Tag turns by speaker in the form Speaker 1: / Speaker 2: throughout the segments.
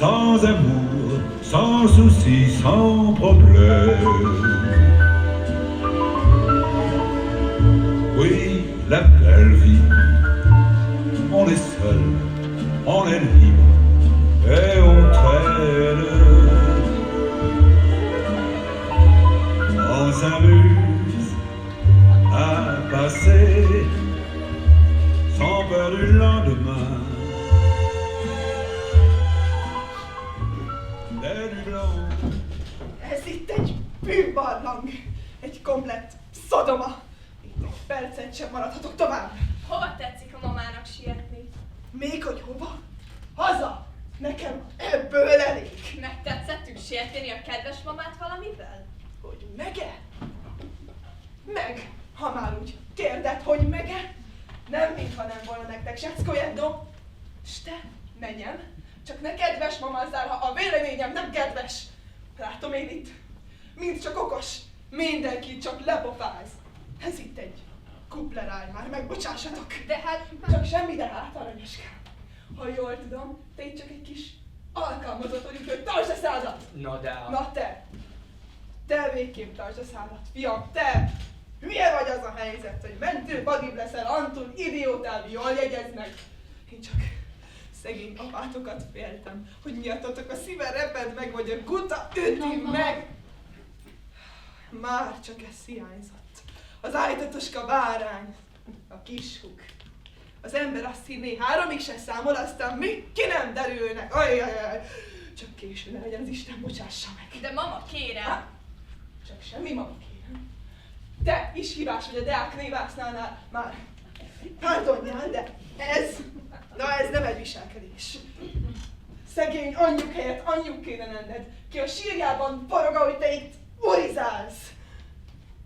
Speaker 1: sans amour, sans souci, sans problème. Oui, la belle vie, on est seul, on est libre et on traîne. On s'amuse à passer sans peur du lendemain.
Speaker 2: Ez itt egy bűnbarlang, egy komplett szodoma. Itt egy percet sem maradhatok tovább.
Speaker 3: Hova tetszik a mamának sietni?
Speaker 2: Még hogy hova? Haza! Nekem ebből elég.
Speaker 3: Megtetszettünk sietni a kedves mamát valamivel?
Speaker 2: Hogy mege? Meg, ha már úgy kérded, hogy mege? Nem, mintha nem volna nektek secskolyednom. S te, menjem, csak ne kedves mamazzál, ha a véleményem nem kedves. Látom én itt, mind csak okos, mindenki csak lepofáz. Ez itt egy kupleráj, már megbocsássatok.
Speaker 3: De hát...
Speaker 2: Csak semmi de hát, aranyoskám. Ha jól tudom, te itt csak egy kis alkalmazott vagy, úgyhogy tartsd a szádat!
Speaker 4: Na de...
Speaker 2: Na te! Te végképp tartsd a szádat, fiam, te! Hülye vagy az a helyzet, hogy mentő vadibb leszel, Anton idiótál, jól jegyeznek. Én csak szegény apátokat féltem, hogy miattatok a szíve reped meg, vagy a guta üti meg. Már csak ez hiányzott. Az ájtatoska bárány, a kishúg. Az ember azt hinné, 3-ig se számol, aztán mi ki nem derülnek. Ajjajjaj. Csak késő ne legyen, az Isten bocsássa meg.
Speaker 3: De mama, kérem.
Speaker 2: Há, csak semmi, mama, kérem. Te is hibás vagy a Deák névásználnál már. Pardonjál, de ez nem egy viselkedés. Szegény anyjuk helyett anyjuk kéne lenned, ki a sírjában forog, ahogy te itt urizálsz.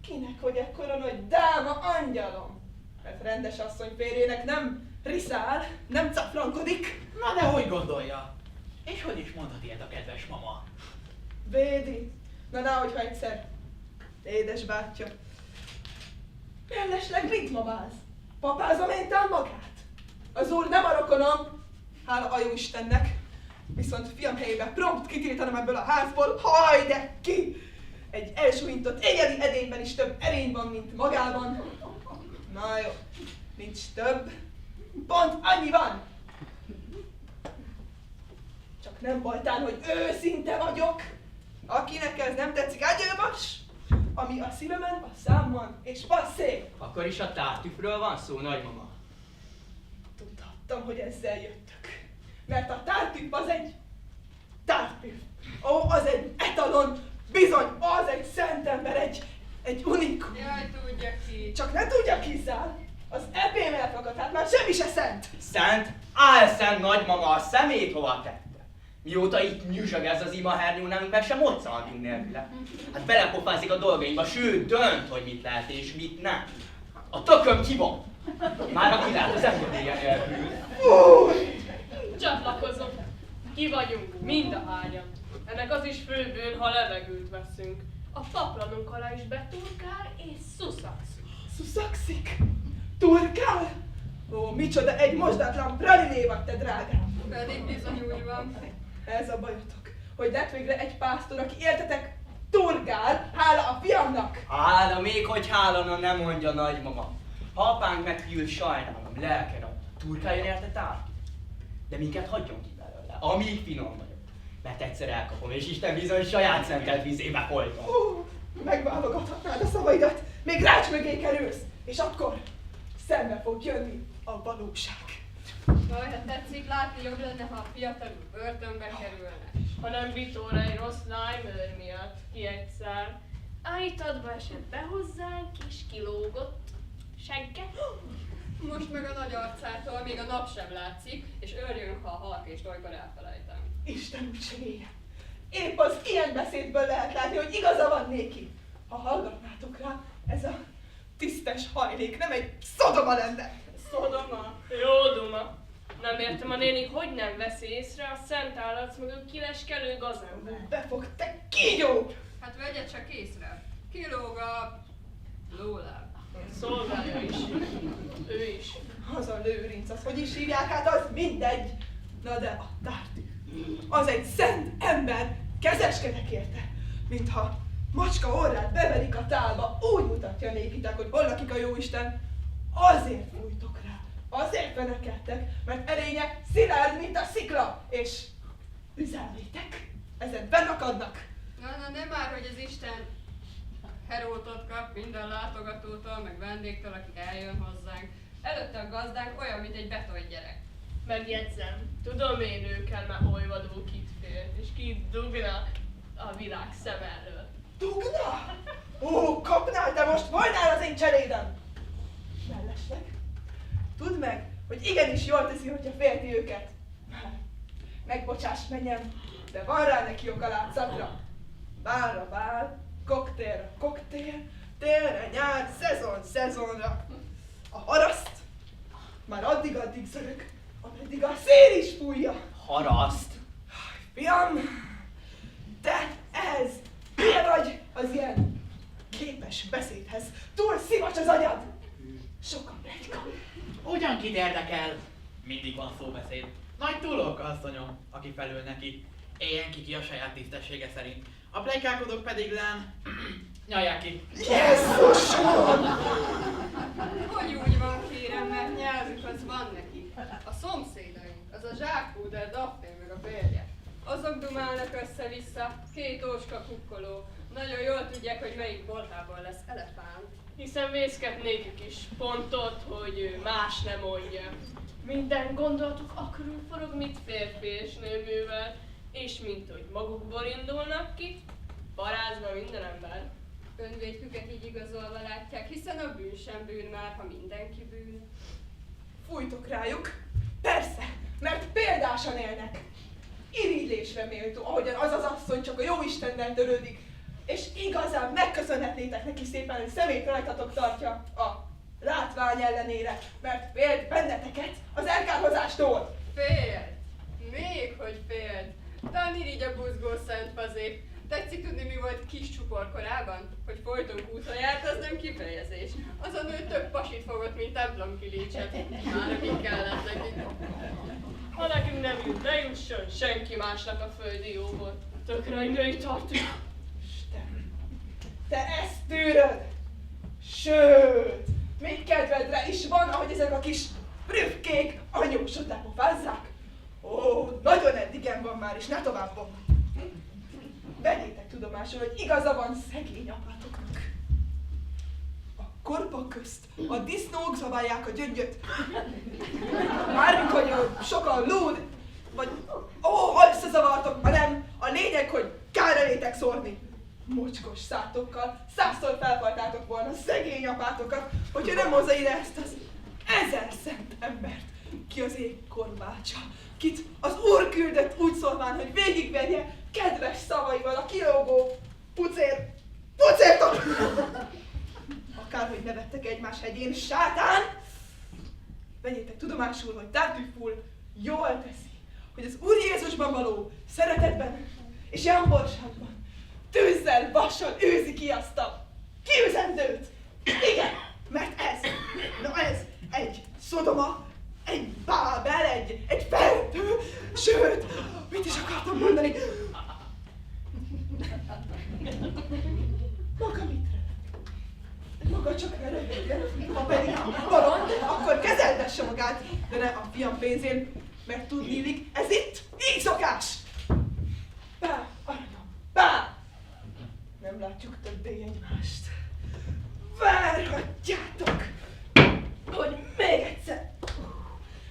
Speaker 2: Kinek, hogy ekkora nagy dáma angyalom? Mert rendes asszony férjének nem riszál, nem cafrankodik.
Speaker 4: Na de hogy gondolja? És hogy is mondhat ilyet a kedves mama?
Speaker 2: Védi, na hogyha egyszer, édes bátyja. Mellesleg mit mamáz? Papázom én magát? Az úr nem a rokonom, hála a jó Istennek. Viszont fiam helyébe prompt kitiltanom ebből a házból, haj de ki! Egy elsúlyintott éjjeli edényben is több erény van, mint magában. Na jó, nincs több. Pont annyi van! Csak nem voltál, hogy őszinte vagyok. Akinek ez nem tetszik, ágyölvas! Ami a szívemen, a számon, és passzé!
Speaker 4: Akkor is a tártűfről van szó, nagymama?
Speaker 2: Tudhattam, hogy ezzel jöttök. Mert a tártűf az egy tártűf. Ó, az egy etalon, bizony, az egy szent ember, egy unikum.
Speaker 3: Jaj, tudja ki.
Speaker 2: Csak ne tudja kiszál. Az epém elfakadt, hát már semmi se szent.
Speaker 4: Szent? Álszent nagymama, a szemét hova tette? Mióta itt nyüzsög ez az imahernyó, nem meg sem moccaltunk nélküle. Hát belepofázik a dolgainkba, sőt, dönt, hogy mit lehet és mit nem. A tököm ki van. Már aki lehet, az engedélye nélkül.
Speaker 5: Csatlakozom. Ki vagyunk, mind a hányan. Ennek az is fő bűn, ha levegőt veszünk. A paplanunk alá is beturkál és szuszakszik.
Speaker 2: Szuszakszik? Turkál? Ó, micsoda egy mosdatlan praliné vagy te, drágám.
Speaker 3: Pedig bizony úgy van.
Speaker 2: Ez a bajotok, hogy lett végre egy pásztor, aki értetek turkál, hála a fiamnak.
Speaker 4: Hála, még hogy hálana, nem mondja nagymama. Ha apánk meghűl, sajnálom, lelken a turkáljon érte tár. De minket hagyjon ki belőle, amíg finom vagyok. Mert egyszer elkapom, és Isten bizony saját szemtelt vizébe folytom.
Speaker 2: Megválogathatnád a szavaidat, még rács mögé kerülsz, és akkor szembe fog jönni a valóság.
Speaker 3: Jaj, hát tetszik látni, jobb lenne, ha a fiatalok börtönbe kerülne.
Speaker 5: Ha nem vitóra egy rossz lájmőr miatt ki egyszer. Állítadva esett be hozzánk és kilógott segget.
Speaker 3: Most meg a nagy arcától még a nap sem látszik, és örjünk, ha a halk és olykor elfelejtem.
Speaker 2: Isten úgy segélye. Épp az ilyen beszédből lehet látni, hogy igaza van néki. Ha hallgatnátok rá, ez a tisztes hajlék nem egy szodoma lenne.
Speaker 5: Szodoma? Jó duma. Nem értem a néni, hogy nem veszi észre a szent állat mögött kileskelő gazember.
Speaker 2: Befog, te kígyó!
Speaker 3: Hát vegye csak észre. Kilóg a lóláb.
Speaker 5: Szolgálja is. Ő is.
Speaker 2: Az a lőrinc, az hogy is hívják, hát az mindegy. Na de a tártű, Az egy szent ember, kezeskedek érte, mintha macska orrát beverik a tálba, úgy mutatja nékitek, hogy hol lakik a jóisten. Azért fújtok rá, azért fenekedtek, mert erénye szilárd, mint a szikla, és üzelmétek, ezen bennakadnak.
Speaker 3: Na, nem már, hogy az Isten herótot kap minden látogatótól, meg vendégtől, akik eljön hozzánk. Előtte a gazdánk olyan, mint egy betonygyerek.
Speaker 5: Megjegyzem, tudom én őkkel már olvadó kit félt, és kit dugna a világ szem elől.
Speaker 2: Dugna? Ó, kapnál, te most volnál az én cserédem! Mellesleg, tudd meg, hogy igenis jól teszi, hogyha félti őket. Megbocsáss, menjem, de van rá neki ok a látszatra. Bálra bál, koktélra koktél, télre nyár, szezon szezonra. A haraszt már addig zörög, ameddig a szél is fújja.
Speaker 4: Haraszt?
Speaker 2: Fiam, te ez, milyen vagy az ilyen képes beszédhez? Túl szivacs az agyad! Sokan pletyka.
Speaker 6: Ugyan kit érdekel? Mindig van szóbeszéd. Nagy túlóka asszonyom, aki felül neki. Éljen ki a saját tisztessége szerint. A pletykálkodók pedig lán... nyalják ki.
Speaker 2: Jézusom!
Speaker 3: Hogy úgy van, kérem, mert nyelvük az van neki. A szomszédaink, az a zsákpúder Daphné meg a férje. Azok dumálnak össze-vissza, két ócska kukkoló. Nagyon jól tudják, hogy melyik boltában lesz elefánt.
Speaker 5: Hiszen vészkednékük is, pont ott, hogy ő más nem mondja. Minden gondolatuk akörül forog, mint férfi és nőművel, és mint hogy magukból indulnak ki, parázna minden ember.
Speaker 3: Önvédjüket így igazolva látják, hiszen a bűn sem bűn már, ha mindenki bűn.
Speaker 2: Fújtok rájuk? Persze, mert példásan élnek. Irigylésre méltó, ahogyan az az asszony csak a jóistennel törődik. És igazán megköszönhetnétek neki szépen, hogy szemét rajtatok tartja a látvány ellenére, mert félt benneteket az elkárhozástól.
Speaker 3: Félt! Még hogy félt! Tanír a buzgó szent fazé. Tetszik tudni, mi volt kis csupor korában? Hogy folyton útra járt, az nem kifejezés. Az a nő több pasit fogott, mint templom kilicset. Már akik kellett nekik.
Speaker 5: Ha nekünk nem jut, ne jusson senki másnak a földi jóból. Tökre egy női tartjuk.
Speaker 2: Isten, te ezt tűröd? Sőt, még kedvedre is van, ahogy ezek a kis prüfkék anyósot lepofázzák. Ó, nagyon eddigen van már, és ne továbbon. Vegyétek tudomásul, hogy igaza van szegény apátoknak. A korpak közt a disznók zabálják a gyöngyöt. Mármint, hogy sokan lúd, vagy ha összezavartok, ha nem, a lényeg, hogy kár elétek szórni. Mocskos szátokkal 100-szor felfajtátok volna szegény apátokat, hogyha nem hozza ide ezt az 1000 szent embert, ki az ég korbácsa, kit az Úr küldött úgy szólván, hogy végigverje kedves szavaival a kilógó pucértot. Akárhogy nevettek egymás hegyén, sátán! Vegyétek tudomásul, hogy Tartuful jól teszi, hogy az Úr Jézusban való szeretetben és jámborságban tűzzel, vassal űzi ki azt a kiüzendőt. Igen, mert ez egy Szodoma, egy Bábel, egy Fertő, sőt, mit is akartam mondani? Maga mit röhög? Maga csak ne röhögjön, ha pedig bolond, akkor kezeltesse magát, de ne a fiam pénzén, mert tudniillik, ez itt így szokás! Bá, aranyom, bá! Nem látjuk többé egymást. Várhatjátok, hogy még egyszer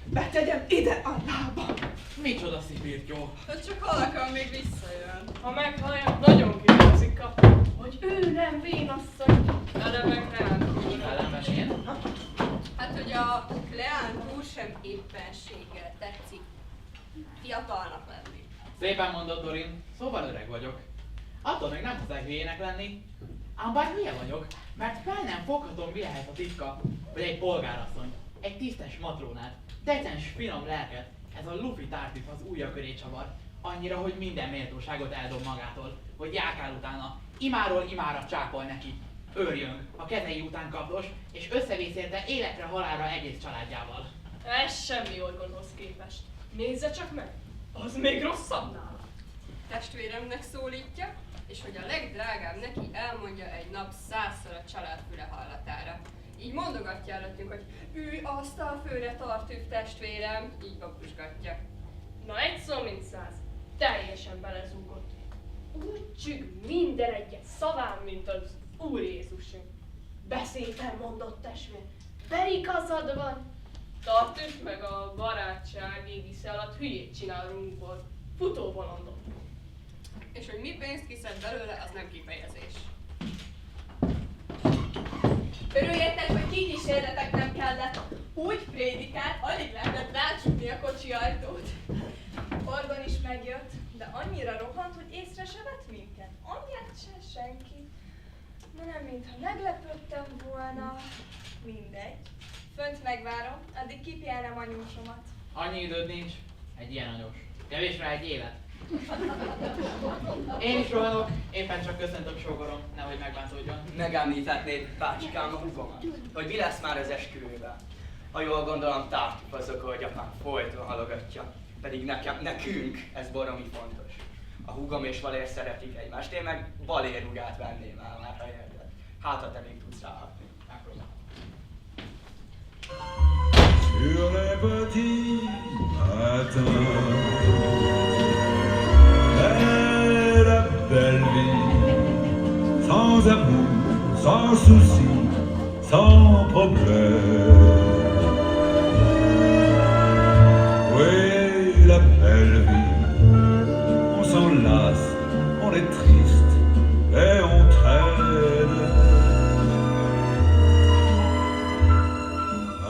Speaker 2: betegyem ide a lábam.
Speaker 6: Micsoda szipirtyó.
Speaker 3: Hát csak halkan még visszajön.
Speaker 5: Ha meghallja, nagyon kérdezik, hogy ő nem vénasszony, eleve rám.
Speaker 6: Ellenmesén.
Speaker 3: Hát, hogy a Kleánt úr sem éppenséggel tetszik fiatalnak lenni.
Speaker 6: Szépen mondod, Dorin. Szóval öreg vagyok. Attól még nem hozzá hülyének lenni. Ám bár milyen vagyok, mert fel nem foghatom, mi lehet a titka, hogy egy polgárasszony, egy tisztes matrónát, decens, finom lelket, ez a lufi tártif az ujja köré csavar, annyira, hogy minden méltóságot eldob magától, hogy járkál utána, imáról imára csápol neki. Őrjöng, a kezei után kapdos, és összevészélte életre halálra egész családjával.
Speaker 5: Ez semmi orgonhoz képest. Nézze csak meg! Az még rosszabb nála.
Speaker 3: Testvéremnek szólítja, és hogy a legdrágább neki elmondja egy nap 100-szor a család füle hallatára. Így mondogatja előttünk, hogy ő asztalfőre Tartüff testvérem, így babusgatja.
Speaker 5: Na egy szó, mint 100. Teljesen belezúgott. Úgy csüg minden egyet szaván, mint az Úr Jézusunk. De szépen mondott testvér. Berigazad van. Tartüff meg a barátság égisze alatt hülyét csinál runkból. Futóbolondot.
Speaker 3: És hogy mi pénzt kiszed belőle, az nem kifejezés.
Speaker 2: Örüljetek, hogy kikísérletek nem kellett. Úgy prédikált, alig lehetett rácsukni a kocsi ajtót. Orgon is megjött, de annyira rohant, hogy észre se vett minket. Anyját se senki. Na nem, mintha meglepődtem volna. Mindegy. Fönt megvárom, addig kipihenem anyósomat.
Speaker 6: Annyi időd nincs. Egy ilyen anyós. Kevés rá egy élet. Én is rohanok, éppen csak köszöntöm sógorom, nehogy megbántódjon.
Speaker 4: Megemlíthetnéd, bácsikám, a húgomat, hogy mi lesz már az esküvővel. Ha jól gondolom, Tartüff az oka, hogy apám folyton halogatja. Pedig nekünk ez baromi fontos. A húgom és Valér szeretik egymást, én meg Valér rugát venném el már, ha érted. Hát, ha te még tudsz ráhatni. Megpróbálom.
Speaker 1: Sur les petits matins de la belle vie, sans amour, sans souci, sans problème. Oui, la belle vie, on s'en lasse, on est triste et on traîne.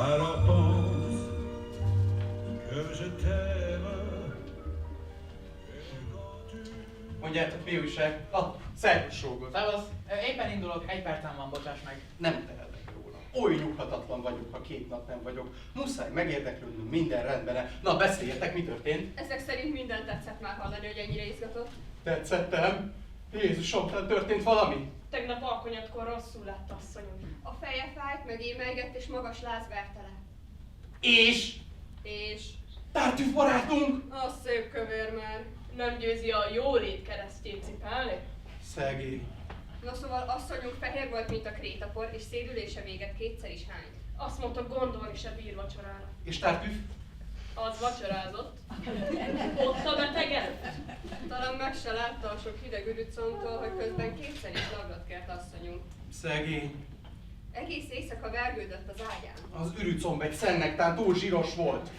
Speaker 1: Alors pense que je t'aime. Et quand tu
Speaker 7: Mondjátok, mi újság? Szervusz sógor.
Speaker 6: Szevasz, éppen indulok, egy percem van, bocsáss meg.
Speaker 7: Nem tehetek róla. Oly nyughatatlan vagyok, ha 2 nap nem vagyok. Muszáj megérdeklődnöm, minden rendben. Na, beszéljetek, mi történt?
Speaker 3: Ezek szerint minden tetszett már hallani, hogy ennyire izgatott.
Speaker 7: Tetszettem? Jézusom, történt valami?
Speaker 5: Tegnap alkonyatkor rosszul lett, asszonyom.
Speaker 3: A feje fájt, meg émelygett, és magas láz verte le.
Speaker 7: És?
Speaker 3: És
Speaker 7: Tartüff barátunk?
Speaker 3: az szép kövér már.
Speaker 5: Nem győzi a jólét keresztjét cipelni?
Speaker 7: Szegény.
Speaker 3: Na szóval asszonyunk fehér volt, mint a krétapor, és szédülése véget 2-szer is hányt.
Speaker 5: Azt mondta, gondolni se bír vacsorára.
Speaker 7: És Tartüff?
Speaker 5: Az vacsorázott. Ott a beteg előtt.
Speaker 3: Talán meg se látta a sok hideg ürücomtól, hogy közben 2-szer is labdat kért asszonyunk.
Speaker 7: Szegény.
Speaker 3: Egész éjszaka vergődött az ágyán.
Speaker 7: Az ürücomb egy szennektán túl zsíros volt.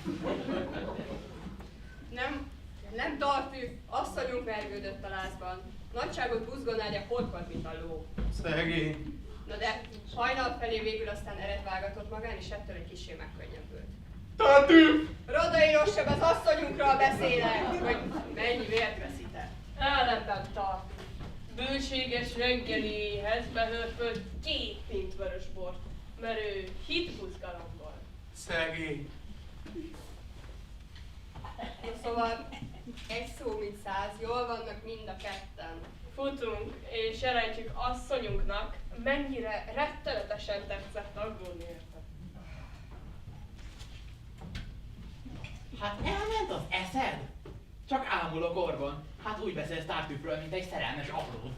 Speaker 3: Nem Tartüff, asszonyunk vergődött a lázban. Nagyságot buzgonágya horkod, mint a ló.
Speaker 7: Szegény.
Speaker 3: Na de hajnal felé végül aztán eredvágatott magán, és ettől egy kissé megkönnyebbült.
Speaker 7: Tartüff!
Speaker 3: Rodai rosszabb, az asszonyunkról beszélek, hogy mennyi vért veszített.
Speaker 5: Ellenben tart. Bőséges reggeliéhez behörfölt 2 pint vörös bort, mert ő hitbuzgalomból.
Speaker 7: Szegény.
Speaker 3: Na szóval egy szó, mint 100, jól vannak mind a ketten.
Speaker 5: Futunk, és jelentjük asszonyunknak, mennyire rettenetesen tetszett aggódni érte.
Speaker 6: Hát elment az eszed? Csak ámulok, Orgon. Hát úgy beszélsz Tartüffről, mint egy szerelmes apró.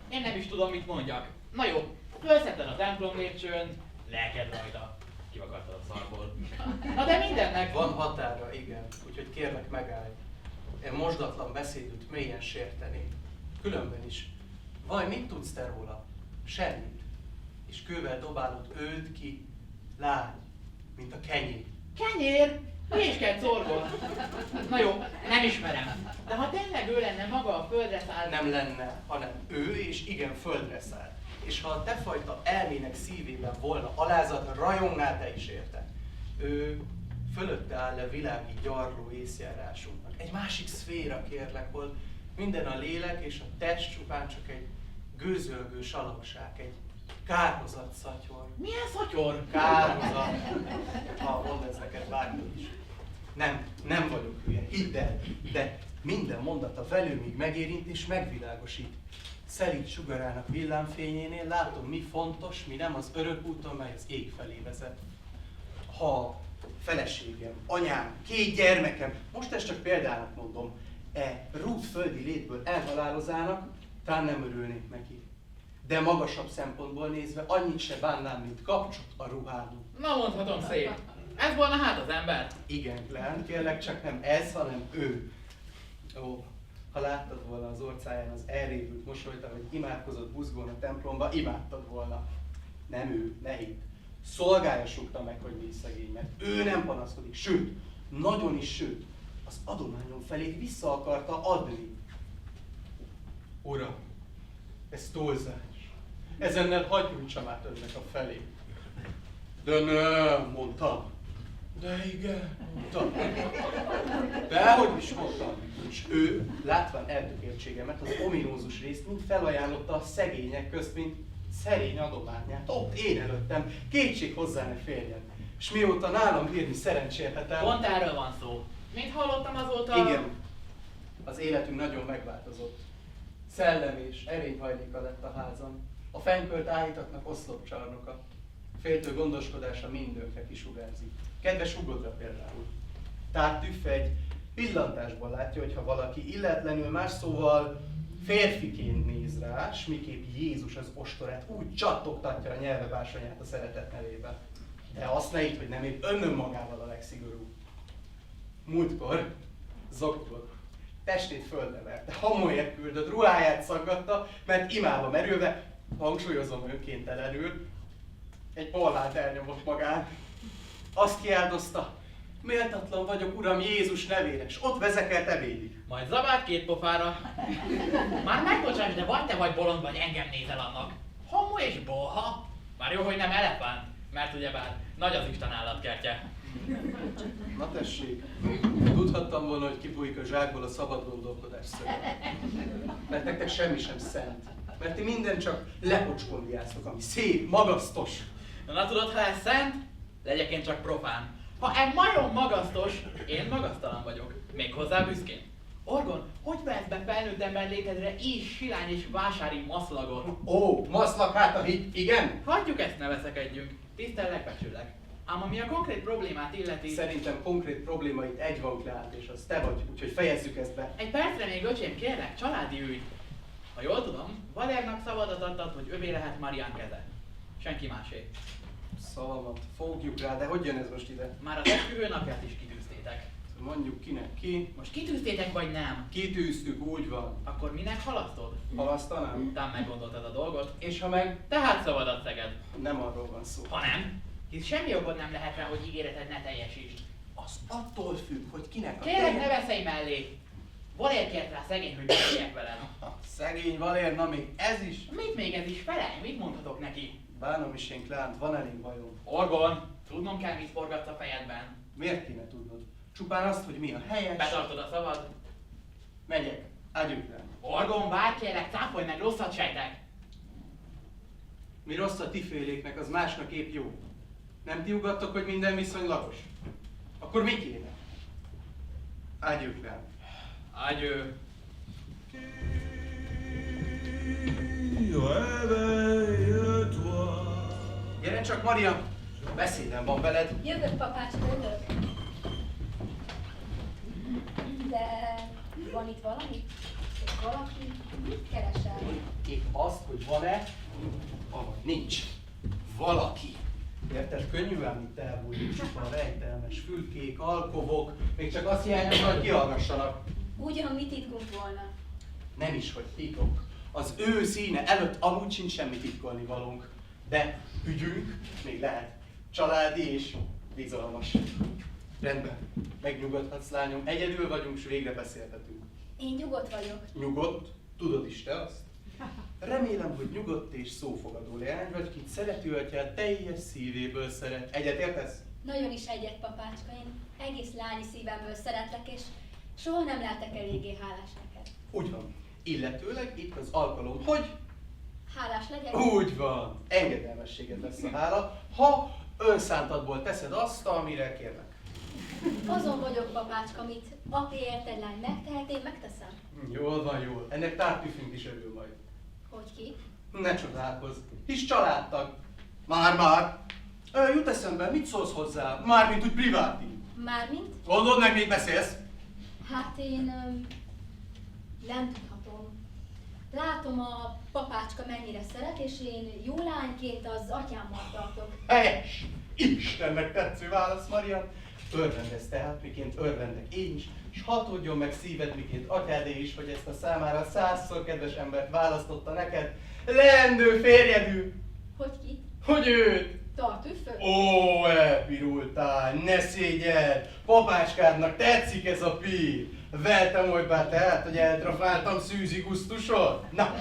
Speaker 6: Én nem is tudom, mit mondjak. Na jó, fölszedted a templom lépcsőn, lelked rajta. Kivakartad a szarból. Na de mindennek
Speaker 7: Van határa, igen, úgyhogy kérlek megállj. Én mosdatlan beszédűt mélyen sérteném. Különben is. Vaj, mit tudsz te róla? Semmit. És kővel dobálod őt ki, lágy, mint a kenyér.
Speaker 6: Kenyér? Hülyéskedsz, Orgon. Na jó, nem ismerem. De ha tényleg ő lenne maga a földre szállt...
Speaker 7: Nem lenne, hanem ő és igen földre száll. És ha a te fajta elmének szívében volna alázat, rajongnál te is érte. Ő fölötte áll a világi gyarló észjárásunknak. Egy másik szféra, kérlek, hol minden a lélek és a test csupán csak egy gőzölgő salakság, egy kárhozat szatyor.
Speaker 6: Milyen szatyor?
Speaker 7: Kárhozat. Ha mondd ez neked bármi is. Nem vagyok hülye, hidd el, de minden mondata velőmig megérint és megvilágosít. Szelíd sugarának villámfényénél látom, mi fontos, mi nem az örök úton, mely az ég felé vezet. Ha Feleségem, anyám, 2 gyermekem, most ezt csak példának mondom, rút földi létből elhalálozának, talán nem örülnék neki. De magasabb szempontból nézve annyit se bánnám, mint kapcsot a ruhádon.
Speaker 6: Na mondhatom szép. Ez volna hát az ember.
Speaker 7: Igen, Glenn, kérlek, csak nem ez, hanem ő. Ó, ha láttad volna az orcáján az elrévült mosolyt, ahogy imádkozott buzgón a templomba, imádtad volna. Nem ő, ne hidd. Szolgája súgta meg, hogy mi szegény, mert ő nem panaszkodik, sőt, nagyon is sőt, az adományom felét vissza akarta adni. Uram, ez túlzás. Ezennel hagyj nyújtsam át önnek a felé. De nem, mondtam. De igen, mondtam. Dehogy is mondtam. És ő, látván eltökéltségemet, az ominózus részt mind felajánlotta a szegények közt, mint szerény adományát. Ott én előttem, kétség hozzá ne férjen. És mióta nálam bírni szerencsélhetem...
Speaker 6: Pont erről van szó. Mint hallottam azóta...
Speaker 7: Igen, az életünk nagyon megváltozott. Szellem és erényhajléka lett a házam. A fennkölt áhítatnak oszlopcsarnoka. Féltő gondoskodása mindönkre kisugárzik. Kedves ugodra például. Tártüff egy pillantásból látja, hogy ha valaki illetlenül, más szóval férfiként néz rá, s miképp Jézus az ostorát úgy csattogtatja a nyelvebásonyát a szeretet nevébe. De azt ne így, hogy nem épp önmagával a legszigorúbb. Múltkor zokogott. Testét földre verte, hamolyért küldött, ruháját szaggatta, mert imába merülve, hangsúlyozom önkéntelenül, egy pollát elnyomott magán. Azt kiáldozta, méltatlan vagyok, Uram, Jézus nevére, és ott vezekelt ebédig.
Speaker 6: Majd zabált 2 pofára. Már megbocsáss, de vagy te vagy bolond, vagy engem nézel annak. Homo és bolha? Már jó, hogy nem elefánt, mert ugyebár nagy az Isten állatkertje.
Speaker 7: Na tessék, tudhattam volna, hogy kibújik a zsákból a szabad gondolkodás szöge. Mert nektek semmi sem szent. Mert ti minden csak lepocskondiáztok, ami szép, magasztos.
Speaker 6: Na tudod, ha ez szent, legyek én csak profán. Ha ez majom magasztos, én magasztalan vagyok. Méghozzá büszkén. Orgon, hogy vehetsz be felnőtt ember létedre és silány és vásári maszlagot?
Speaker 7: Ó, maszlak hát a hit, igen?
Speaker 6: Hagyjuk ezt, ne veszekedjünk. Tisztellek, becsüllek. Ám ami a konkrét problémát illeti...
Speaker 7: Szerintem konkrét probléma itt egy van, Glenn, és az te vagy, úgyhogy fejezzük ezt be.
Speaker 6: Egy percre még, öcsém, kérlek, családi ügy. Ha jól tudom, Valérnak szabadat adtad, hogy övé lehet Marián keze. Senki másé.
Speaker 7: Szavamat, fogjuk rá, de hogy jön ez most ide?
Speaker 6: Már az esküvő napját is kitűztétek.
Speaker 7: Mondjuk kinek ki?
Speaker 6: Most kitűztétek vagy nem?
Speaker 7: Kitűztük, úgy van.
Speaker 6: Akkor minek halasztod?
Speaker 7: Halasztanám?
Speaker 6: Utána meggondoltad a dolgot.
Speaker 7: És ha meg
Speaker 6: Tehát szabadat szeged.
Speaker 7: nem arról van szó.
Speaker 6: Ha nem, hisz semmi jogod nem lehet rá, hogy ígéreted ne teljesítsd.
Speaker 7: Az attól függ, hogy kinek a
Speaker 6: Kérlek, ne veszélj mellé! Valér kért rá szegény, hogy beszéljek veled.
Speaker 7: Szegény Valér, na még ez is.
Speaker 6: Mit még ez is felelj? Mit mondhatok neki?
Speaker 7: Bánom is én, Klánt, van elég bajom.
Speaker 6: Orgon, tudnom kell, mit forgatsz a fejedben.
Speaker 7: Miért kéne tudnod? Csupán azt, hogy mi a helyes.
Speaker 6: Betartod a szavad?
Speaker 7: Megyek, ágyunk rá.
Speaker 6: Orgon, várj kérlek, cáfolj meg, rosszat sejtek!
Speaker 7: Mi rossz a ti féléknek, az másnak épp jó. Nem ti ugattok, hogy minden viszonylagos? Akkor mi kéne? Ágyunk rá.
Speaker 6: Ágyő.
Speaker 1: Réveille-toi.
Speaker 7: Gyere csak, Maria! Beszédem van veled.
Speaker 8: Jövök, papácska, jövök. De van itt valami? Valaki? Mit keresel?
Speaker 7: Épp azt, hogy van-e, avagy nincs. Valaki. Érted? Könnyű ám itt elbújni, csupa rejtelmes fülkék, alkovok, még csak azt hiányos, hogy kihallgassanak.
Speaker 8: Ugyan mit titkunk volna?
Speaker 7: Nem is, hogy titok. Az ő színe előtt amúgy sincs semmi titkolni valónk. De ügyünk még lehet. Családi és bizalmas. Rendben. Megnyugodhatsz, lányom. Egyedül vagyunk, s végre beszélhetünk.
Speaker 8: Én nyugodt vagyok.
Speaker 7: Nyugodt? Tudod is te azt? Remélem, hogy nyugodt és szófogadó leány vagy, kit szerető atyád teljes szívéből szeret. Egyet értesz?
Speaker 8: Nagyon is egyet, papácska. Én egész lányi szívemből szeretlek, és soha nem lehetek eléggé hálás neked.
Speaker 7: Úgy van. Illetőleg itt az alkalom, hogy...
Speaker 8: Hálás legyek?
Speaker 7: Úgy van. Engedelmességed lesz a hála, ha önszántadból teszed azt, amire kérlek.
Speaker 8: Azon vagyok, papácska, amit aki érted lány megtehet, én megteszem.
Speaker 7: Jól van, jól. Ennek tártüfünk is örül majd.
Speaker 8: Hogy ki?
Speaker 7: Ne csodálkozz. Hisz családtag. Már-már. Jut eszembe, mit szólsz hozzá? Mármint úgy priváti.
Speaker 8: Mármint?
Speaker 7: Gondold meg, még beszélsz?
Speaker 8: Hát én nem tudhatom. Látom, a papácska mennyire szeret, és én jó lányként az atyámmal tartok.
Speaker 7: Helyes! Istennek tetsző válasz, Marian. Örvendez tehát, miként örvendek én is, és hadd tudjon meg szíved, miként atyádé is, hogy ezt a számára 100-szor kedves embert választotta neked, leendő férjedül.
Speaker 8: Hogy ki?
Speaker 7: Hogy őt?
Speaker 8: Tart ő föl?
Speaker 7: Ó, elpirultál, ne szégyeld! Papácskádnak tetszik ez a pír! Veltem oly bár tehát, hogy eltrafáltam szűzi gusztusod? Na,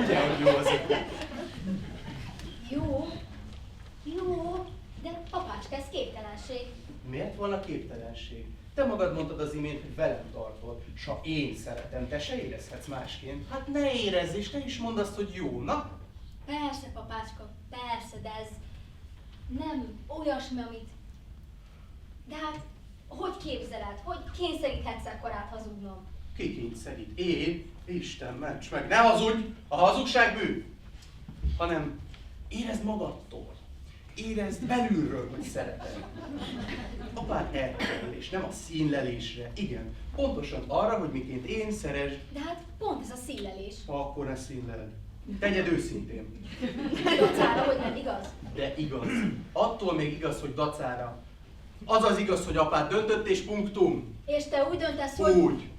Speaker 7: ugye, hogy jó az itt?
Speaker 8: Jó, jó, de papácska, ez képtelenség.
Speaker 7: Miért volna képtelenség? Te magad mondtad az imént, hogy velem tartod, s ha én szeretem, te se érezhetsz másként. Hát ne érezz, és te is mondd azt, hogy jó, na?
Speaker 8: Persze, papácska, persze, de ez nem olyasmi, amit... De hát, hogy képzeled? Hogy kényszeríthetsz ekkorát hazudnom?
Speaker 7: Ki kényszerít? Én? Isten ments meg, ne hazudj! A hazugság bűn! Hanem érezd magadtól. Érezd belülről, hogy szereted. Apád elterelés, nem a színlelésre. Igen, pontosan arra, hogy miként én szeresd.
Speaker 8: De hát pont ez a színlelés.
Speaker 7: Akkor ne színleld. Tegyed őszintén.
Speaker 8: Dacára, hogy nem igaz?
Speaker 7: De igaz. Attól még igaz, hogy dacára. Az az igaz, hogy apád döntött és punktum.
Speaker 8: És te úgy döntesz, hogy...
Speaker 7: Úgy.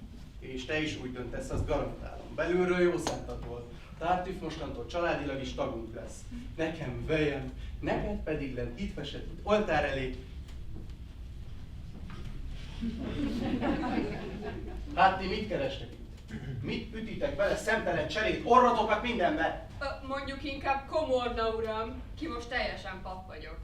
Speaker 7: És te is úgy döntesz, azt garantálom. Belülről jó szántad volt. Tártűf mostantól családilag is tagunk lesz. Nekem vejem, neked pedig lent hitveset itt oltár elé. Hát ti mit kerestek itt? Mit ütitek bele szemtelen cserét, orratokat mindenbe?
Speaker 3: Mondjuk inkább komorna, uram, ki most teljesen pap vagyok.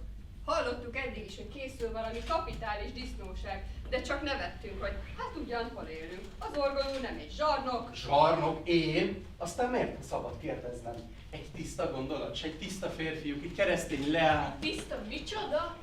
Speaker 3: Hallottuk eddig is, hogy készül valami kapitális disznóság, de csak nevettünk, hogy hát ugyan hol élünk. Az orgoló nem egy zsarnok.
Speaker 7: Zsarnok, én? Aztán miért szabad kérdeznem? Egy tiszta gondolat, s egy tiszta férfiú, itt keresztény leáll.
Speaker 5: Tiszta micsoda?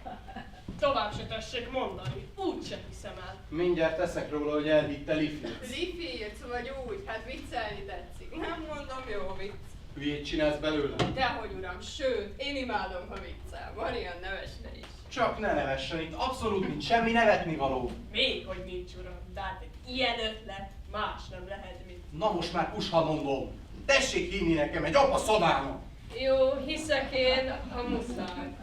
Speaker 5: Tovább se tessék mondani, úgy se hiszem el.
Speaker 7: Mindjárt teszek róla, hogy elhitte Lifi.
Speaker 3: Lifirc vagy úgy, hát viccelni tetszik. Nem mondom, jó vicc.
Speaker 7: Hülyét csinálsz belőlem?
Speaker 3: Dehogy uram, sőt, én imádom, ha viccel. Marian nevesne is.
Speaker 7: Csak ne nevessen, itt abszolút nincs semmi nevetni való.
Speaker 5: Még hogy nincs, uram, de hát egy ilyen ötlet más nem lehet, mint...
Speaker 7: Na most már kusha mondom. Tessék hinni nekem egy apa szavának.
Speaker 5: Jó, hiszek én, ha muszáj.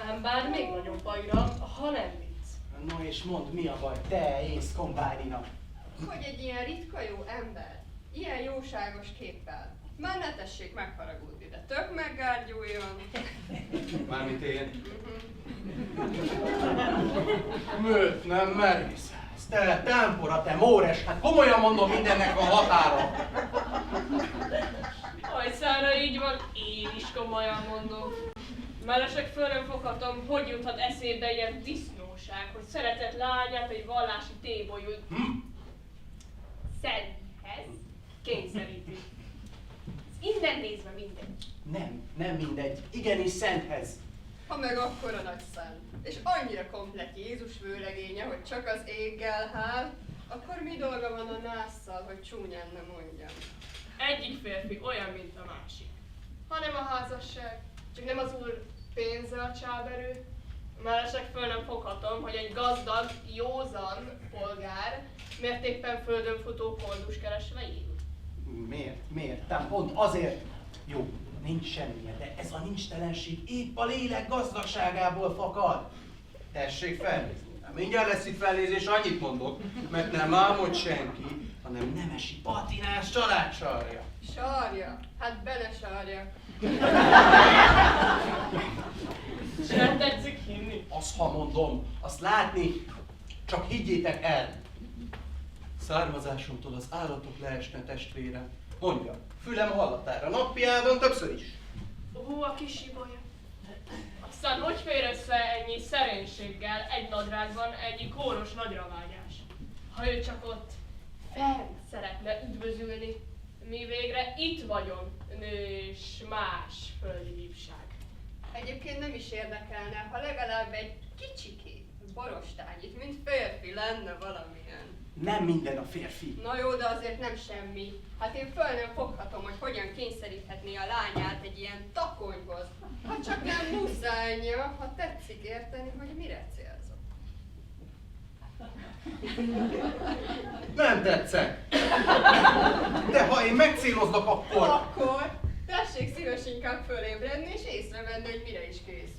Speaker 5: Ám bár még nagyobb bajra, ha nem vicc.
Speaker 7: No és mondd, mi a baj, te ész kombánina.
Speaker 3: Hogy egy ilyen ritka jó ember, ilyen jóságos képpel, már ne tessék megharagudni, de tök meggárgyuljon.
Speaker 7: Mármint én. Mőt nem merészelsz. Te támpora, te móres, hát komolyan mondom, mindennek a határa.
Speaker 5: Hajszára így van, én is komolyan mondom. Mellesleg föl nem foghatom, hogy juthat eszébe ilyen disznóság, hogy szeretett lányát egy vallási tébolyú szenthez kényszeríti. Ez innen nézve mindegy.
Speaker 7: Nem mindegy. Igenis szenthez.
Speaker 3: Ha meg akkora nagy szent, és annyira komplett Jézus vőlegénye, hogy csak az éggel hál, akkor mi dolga van a násszal, hogy csúnyán nem mondjam.
Speaker 5: Egyik férfi olyan, mint a másik. Hanem a házasság, csak nem az úr pénze a csáberő. Mellesleg föl nem foghatom, hogy egy gazdag, józan polgár miért éppen földön futó koldus keresve él.
Speaker 7: Miért? Tehát pont azért. Jó, nincs semmilyen, de ez a nincstelenség épp a lélek gazdagságából fakad. Tessék felnézni. Mindjárt lesz itt felnézés, annyit mondok, mert nem álmod senki, hanem nemesi patinás családsarja.
Speaker 3: Sarja? Hát bele sarja.
Speaker 5: Nem tetszik hinni?
Speaker 7: Azt ha mondom, azt látni, csak higgyétek el. Származásomtól az állatok leesne testvére. Mondja, fülem hallatára, napjában többször is.
Speaker 5: Ó, a kis ibolya. Aztán hogy fér össze ennyi szerénységgel egy nadrágban egyik kóros nagyravágyás? Ha ő csak ott fent szeretne üdvözülni, mi végre itt vagyunk, nő és más földi hívság.
Speaker 3: Egyébként nem is érdekelne, ha legalább egy kicsikét porostányit, mint férfi lenne valamilyen.
Speaker 7: Nem minden a férfi.
Speaker 3: Na jó, de azért nem semmi. Hát én föl nem foghatom, hogy hogyan kényszeríthetné a lányát egy ilyen takonyhoz. Hát csak nem muszájnya, ha tetszik érteni, hogy mire célzok.
Speaker 7: Nem tetszek. De ha én megcélozlak, akkor...
Speaker 3: Akkor tessék szíves inkább fölébredni és észrevenni, hogy mire is készül.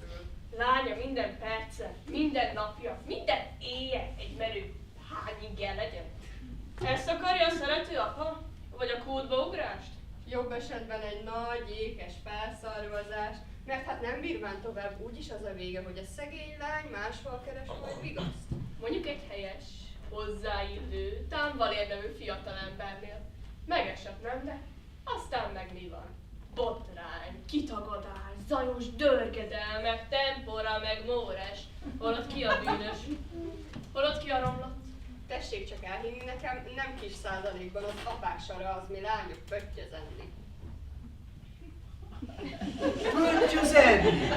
Speaker 5: Lánya minden perce, minden napja, minden éje egy merő hány ingyen legyen. Ezt akarja a szerető apa? Vagy a kútba ugrást?
Speaker 3: Jobb esetben egy nagy, ékes felszarvazást, mert hát nem bírván tovább, úgyis az a vége, hogy a szegény lány máshol keres majd vigaszt.
Speaker 5: Mondjuk egy helyes, hozzáillő, Tamvalér nevű fiatalembernél. Megesett, nem, de aztán meg mi van? Botrány, kitagadás, zajos dörgedelmek, tempora meg móres. Holott ki a bűnös? Holott ki a romlott?
Speaker 3: Tessék csak elhinni nekem, nem kis százalékban az apák sara az, mi lányok pöttyözenni.
Speaker 7: Pöttyözenni!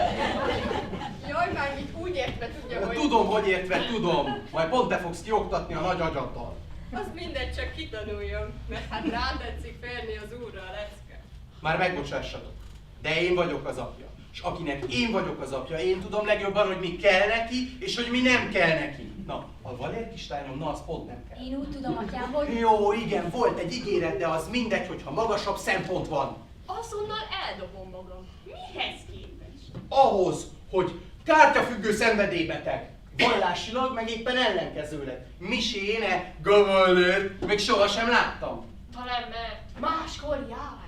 Speaker 3: Jaj, már mit úgy értve tudja, hogy...
Speaker 7: Tudom, hogy értve, tudom. Majd pont te fogsz kioktatni a nagy agyaddal.
Speaker 3: Az mindegy, csak kitanuljon, mert hát rá tetszik férni az úrra a lecke.
Speaker 7: Már megbocsássatok, de én vagyok az apja. És akinek én vagyok az apja, én tudom legjobban, hogy mi kell neki, és hogy mi nem kell neki. Na, a Valér kislányom, na az pont nem kell.
Speaker 8: Én úgy tudom, atyám, hogy...
Speaker 7: Jó, igen, volt egy ígéret, de az mindegy, hogyha magasabb szempont van.
Speaker 5: Azonnal eldobom magam. Mihez képest?
Speaker 7: Ahhoz, hogy kártyafüggő szenvedélybeteg. Vallásilag meg éppen ellenkezőleg. Miséne, Gavallért még sohasem láttam.
Speaker 5: Talán mert máskor jár.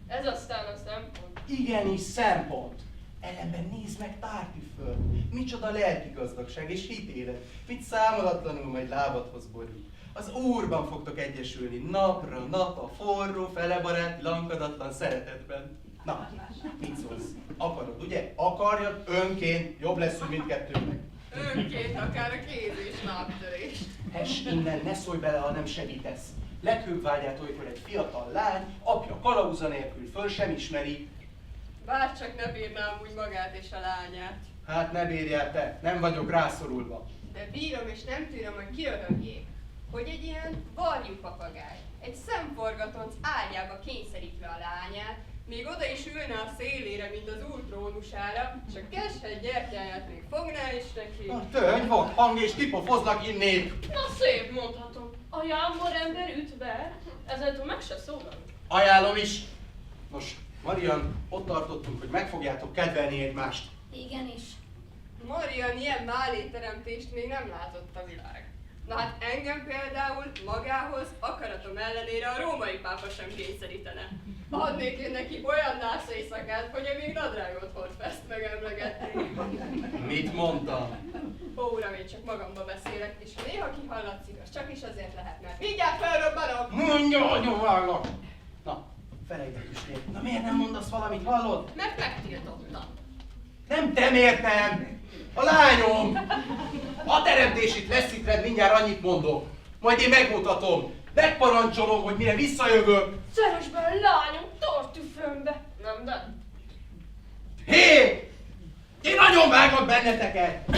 Speaker 5: Ez aztán a szempont.
Speaker 7: Igenis szempont. Ellenben nézd meg Tártüföld. Micsoda lelki gazdagság és hitélet. Mit számolatlanul majd lábadhoz borít. Az Úrban fogtok egyesülni napra, nap a forró, felebaráti, lankadatlan szeretetben. Na, mit szólsz? Akarod, ugye? Akarjad, önként, jobb lesz, hogy mindkettőnknek.
Speaker 3: Önként akár a kéz és lábtörés.
Speaker 7: Hess innen, ne szólj bele, ha nem segítesz. Leghőbb vágyát, olykor egy fiatal lány, apja kalauza nélkül föl sem ismeri.
Speaker 3: Bárcsak ne bírnám úgy magát és a lányát.
Speaker 7: Hát ne bírjál te, nem vagyok rászorulva.
Speaker 3: De bírom és nem tűröm, hogy kiröhögjék, hogy egy ilyen varjú papagáj, egy szemforgatonc ágyába kényszerítve a lányát, még oda is ülne a szélére, mint az úr trónusára, és a keshegy gyertyáját még fogná is neki.
Speaker 7: Na tőgy, volt hang és kipofozlak innét.
Speaker 5: Na szép mondhatom. A jámbor ember üt be, ezentúl meg se szólal.
Speaker 7: Ajánlom is. Nos, Marian, ott tartottunk, hogy meg fogjátok kedvelni egymást.
Speaker 8: Igenis.
Speaker 3: Marian ilyen máléteremtést még nem látott a világ. Na hát engem például magához akaratom ellenére a római pápa sem kényszerítene. Adnék én neki olyan nász éjszakát, hogy még nadrágot hord feszt megemlegetni.
Speaker 7: Mit mondtam?
Speaker 3: Ó, uram, én csak magamba beszélek, és ha néha kihallatszik, az csak is azért lehet, mert mindjárt felrobbanok!
Speaker 7: Mondja, agyonvállak! Na, felejtetősnél. Na miért nem mondasz valamit, hallod?
Speaker 3: Mert megtiltottam.
Speaker 7: Nem te mértem! A lányom! A teremtését leszítred, mindjárt annyit mondok. Majd én megmutatom. Megparancsolom, hogy mire visszajövök.
Speaker 5: Szeres be a lányom, tart tüfönbe. Nem, de?
Speaker 7: Hé! Én nagyon vágok benneteket!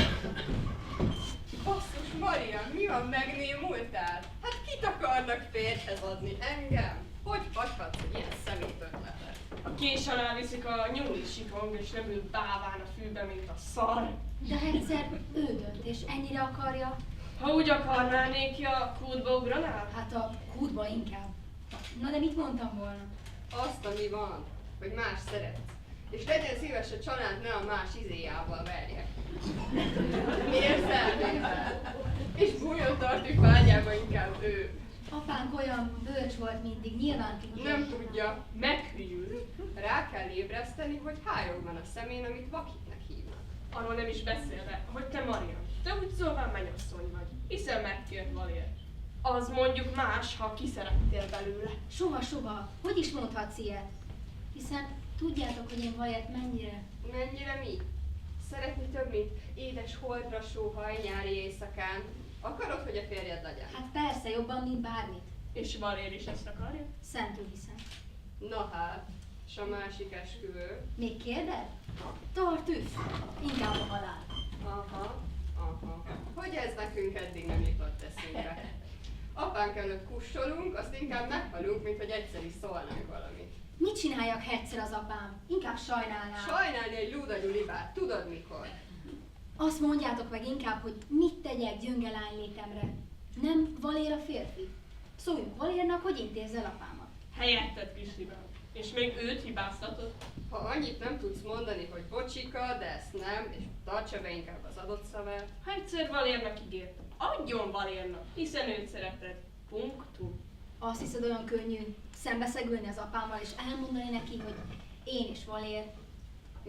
Speaker 3: Basszus, Maria, mi van, megnémultál? Hát kit akarnak férjhez adni? Engem? Hogy fagyhatsz egy ilyen szemét ötletet?
Speaker 5: A kés alá viszik a nyúli sipong, és nem ül báván a fűbe, mint a szar.
Speaker 8: De egyszer ő dönt, és ennyire akarja.
Speaker 5: Ha úgy akarnánék ki, a kútba ugranál?
Speaker 8: Hát a kútba inkább. Na de mit mondtam volna?
Speaker 3: Azt, ami van, hogy más szeretsz. És legyen szíves a család, ne a más izéjával verjek. Érzelmével. És bújjon tartjuk vágyába inkább ő.
Speaker 8: Apánk olyan bölcs volt mindig, nyilván tudja.
Speaker 3: Nem tudja.
Speaker 5: Meghűl.
Speaker 3: Rá kell ébreszteni, hogy hájog van a szemén, amit vakitnek hívnak.
Speaker 5: Arról nem is beszélve, hogy te Marian, te úgy szóval mennyasszony vagy, hiszen megkért Valér. Az mondjuk más, ha kiszerettél belőle.
Speaker 8: Soha. Hogy is mondhatsz ilyet? Hiszen tudjátok, hogy én Vajert mennyire...
Speaker 3: Mennyire mi? Szeretni több, mint édes holdra sóhaj nyári éjszakán. Akarod, hogy a férjed legyen?
Speaker 8: Hát persze, jobban, mint bármit.
Speaker 5: És Valér is ezt akarja?
Speaker 8: Szentül hiszem.
Speaker 3: Na hát, s a másik esküvő?
Speaker 8: Még kérded? Tart üff! Inkább a halál.
Speaker 3: Aha, Aha, hogy ez nekünk eddig nem jutott eszünkbe. Apánk előtt kussolunk, azt inkább meghalunk, mint hogy egyszer is szólnánk valamit.
Speaker 8: Mit csináljak, ha egyszer az apám? Inkább sajnálnám.
Speaker 3: Sajnálni egy lúdagyú libát, tudod mikor?
Speaker 8: Azt mondjátok meg inkább, hogy mit tegyek gyönge lánylétemre. Nem Valér a férfi? Szóljunk Valérnak, hogy intézzel apámat.
Speaker 5: Helyetted, kis libám. És még őt hibáztatod.
Speaker 3: Ha annyit nem tudsz mondani, hogy bocsika, de ezt nem, és tartsa be inkább az adott szavát.
Speaker 5: Ha egyszer Valérnak ígértem, adjon Valérnak, hiszen őt szereted. Punktum.
Speaker 8: Azt hiszed, olyan könnyű szembeszegülni az apámmal, és elmondani neki, hogy én és Valér.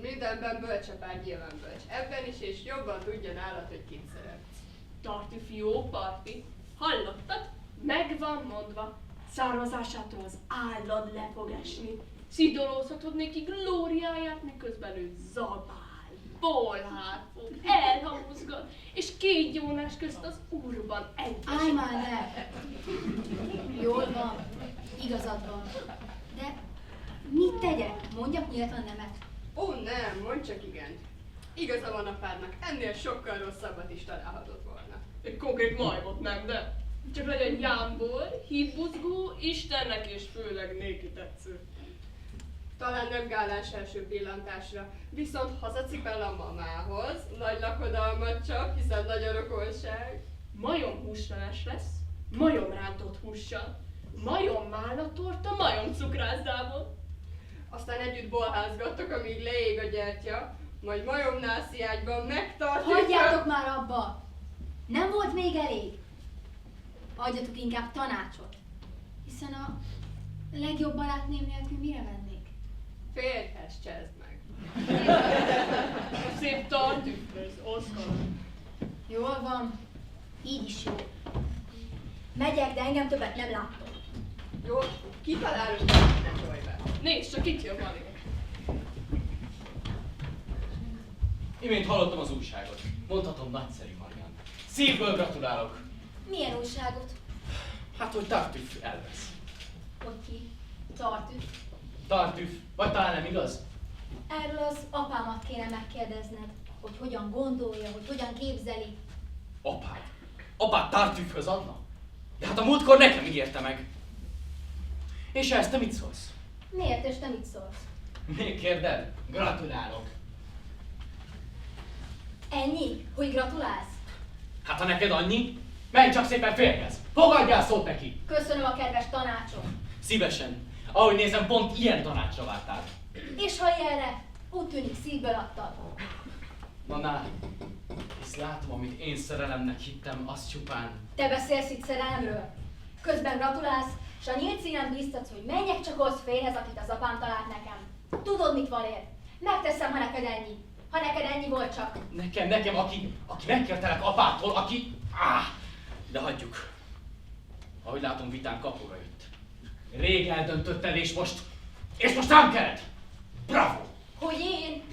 Speaker 3: Mindenben bölcsapád nyilván bölcs. Ebben is, és jobban tudja nálad, hogy kit szeretsz.
Speaker 5: Tartüf jó parti. Hallottad? Meg van mondva. Származásától az állad le fog esni. Szidolózhatod neki glóriáját, miközben ő zabál, bolhár fog, elhamuzgat, és két gyónás közt az úrban egyesít.
Speaker 8: Állj már le! Jól van, igazad van. De mit tegyek? Mondjak nyíltan nemet.
Speaker 3: Ó, nem, mondd csak igen. Igaza van apádnak, ennél sokkal rosszabbat is találhatott volna.
Speaker 5: Egy konkrét majmot nem, de csak legyen jámbor, hídbuzgó, Istennek és főleg néki tetsző.
Speaker 3: Talán nem gáláns első pillantásra, viszont hazacipel a mamához, nagy lakodalmat csap, hiszen nagy a rokonság.
Speaker 5: Majomhúsleves lesz, majomrántott hússal, majommállatorta, majomcukrászdával.
Speaker 3: Aztán együtt bolházgattok, amíg leég a gyertya, majd majomnásziágyban megtartjuk.
Speaker 8: Hagyjátok már abba! Nem volt még elég? Adjatok inkább tanácsot, hiszen a legjobb barátném nélkül mire mennék?
Speaker 3: Férjhez csezd meg.
Speaker 5: A szép tartükhöz, Oszkar.
Speaker 8: Jól van, így is jó. Megyek, de engem többet nem láttok.
Speaker 3: Jó, kitalálunk, hogy ne folyj be.
Speaker 5: Nézd csak, itt jön Valér.
Speaker 4: Imént hallottam az újságot. Mondhatom, nagyszerű, Marian. Szívből gratulálok.
Speaker 8: Milyen újságot?
Speaker 4: Hát, hogy Tartüff elvesz.
Speaker 8: Hogy ki? Tartüt.
Speaker 4: Tartüff, vagy talán nem igaz?
Speaker 8: Erről az apámat kéne megkérdezned, hogy hogyan gondolja, hogy hogyan képzeli.
Speaker 4: Apád? Apád Tartüffhöz adna? De hát a múltkor nekem ígérte meg. És ehhez te mit szólsz?
Speaker 8: Miért és te mit szólsz?
Speaker 4: Még kérded? Gratulálok.
Speaker 8: Ennyi? Hogy gratulálsz?
Speaker 4: Hát ha neked annyi, menj csak szépen férjhez. Fogadjál szót neki.
Speaker 8: Köszönöm a kedves tanácsot.
Speaker 4: Szívesen. Ahogy nézem, pont ilyen tanácsra vártál.
Speaker 8: És ha ilyenre, úgy tűnik szívből adtad.
Speaker 4: Na, hisz látom, amit én szerelemnek hittem, az csupán...
Speaker 8: Te beszélsz itt szerelemről. Közben gratulálsz, s a nyílt színen bíztatsz, hogy menjek csak az férjhez, akit az apám talált nekem. Tudod, mit Valér? Megteszem, ha neked ennyi. Ha neked ennyi volt csak.
Speaker 4: Nekem, aki megkértelek apától, aki... De hagyjuk. Ahogy látom, vitán kapura jött. Rég eldöntötted, és most rám kelled. Bravo!
Speaker 8: Hogy én?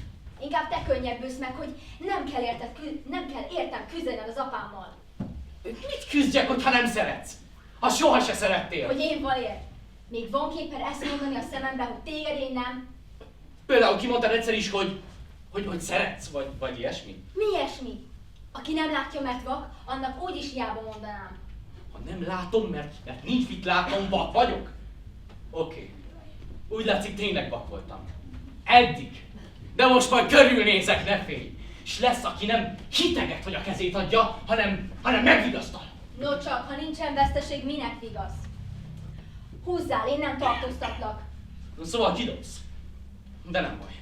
Speaker 8: Inkább te könnyebbülsz meg, hogy nem kell értem küzdened az apámmal.
Speaker 4: Mit küzdjek, hogyha nem szeretsz? Ha soha se szerettél.
Speaker 8: Hogy én Valér? Még van képen ezt mondani a szemembe, hogy téged én nem?
Speaker 4: Például kimondtad egyszer is, hogy szeretsz, vagy ilyesmi?
Speaker 8: Mi ilyesmi? Aki nem látja, mert vak, annak úgyis hiába mondanám.
Speaker 4: Ha nem látom, mert nincs mit látnom, vak vagyok? Oké. Úgy látszik, tényleg vak voltam. Eddig. De most majd körülnézek, ne félj. És lesz, aki nem hiteget, hogy a kezét adja, hanem megvigasztal.
Speaker 8: No csak, ha nincsen veszteség, minek vigasz? Húzzál, én nem tartóztatlak.
Speaker 4: Szóval kidobsz. De nem baj.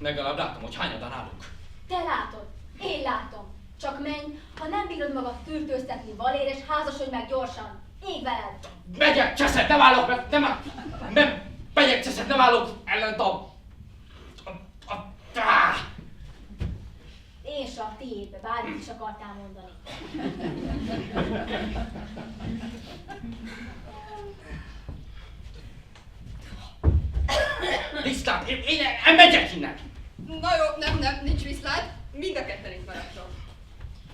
Speaker 4: Legalább látom, hogy hányadan állunk.
Speaker 8: Te látod, én látom. Csak menj, ha nem bírod magad fürtőztetni, Valér, és házasodj meg gyorsan. Ég veled!
Speaker 4: Megyek, cseszed, nem állok, nem, megyek, cseszed, nem állok ellent
Speaker 8: És a tiédbe, bármit is akartál mondani.
Speaker 4: Viszlát, én megyek innen!
Speaker 3: Na jó, nem, nincs viszlát. Mind a ketten itt maradtok.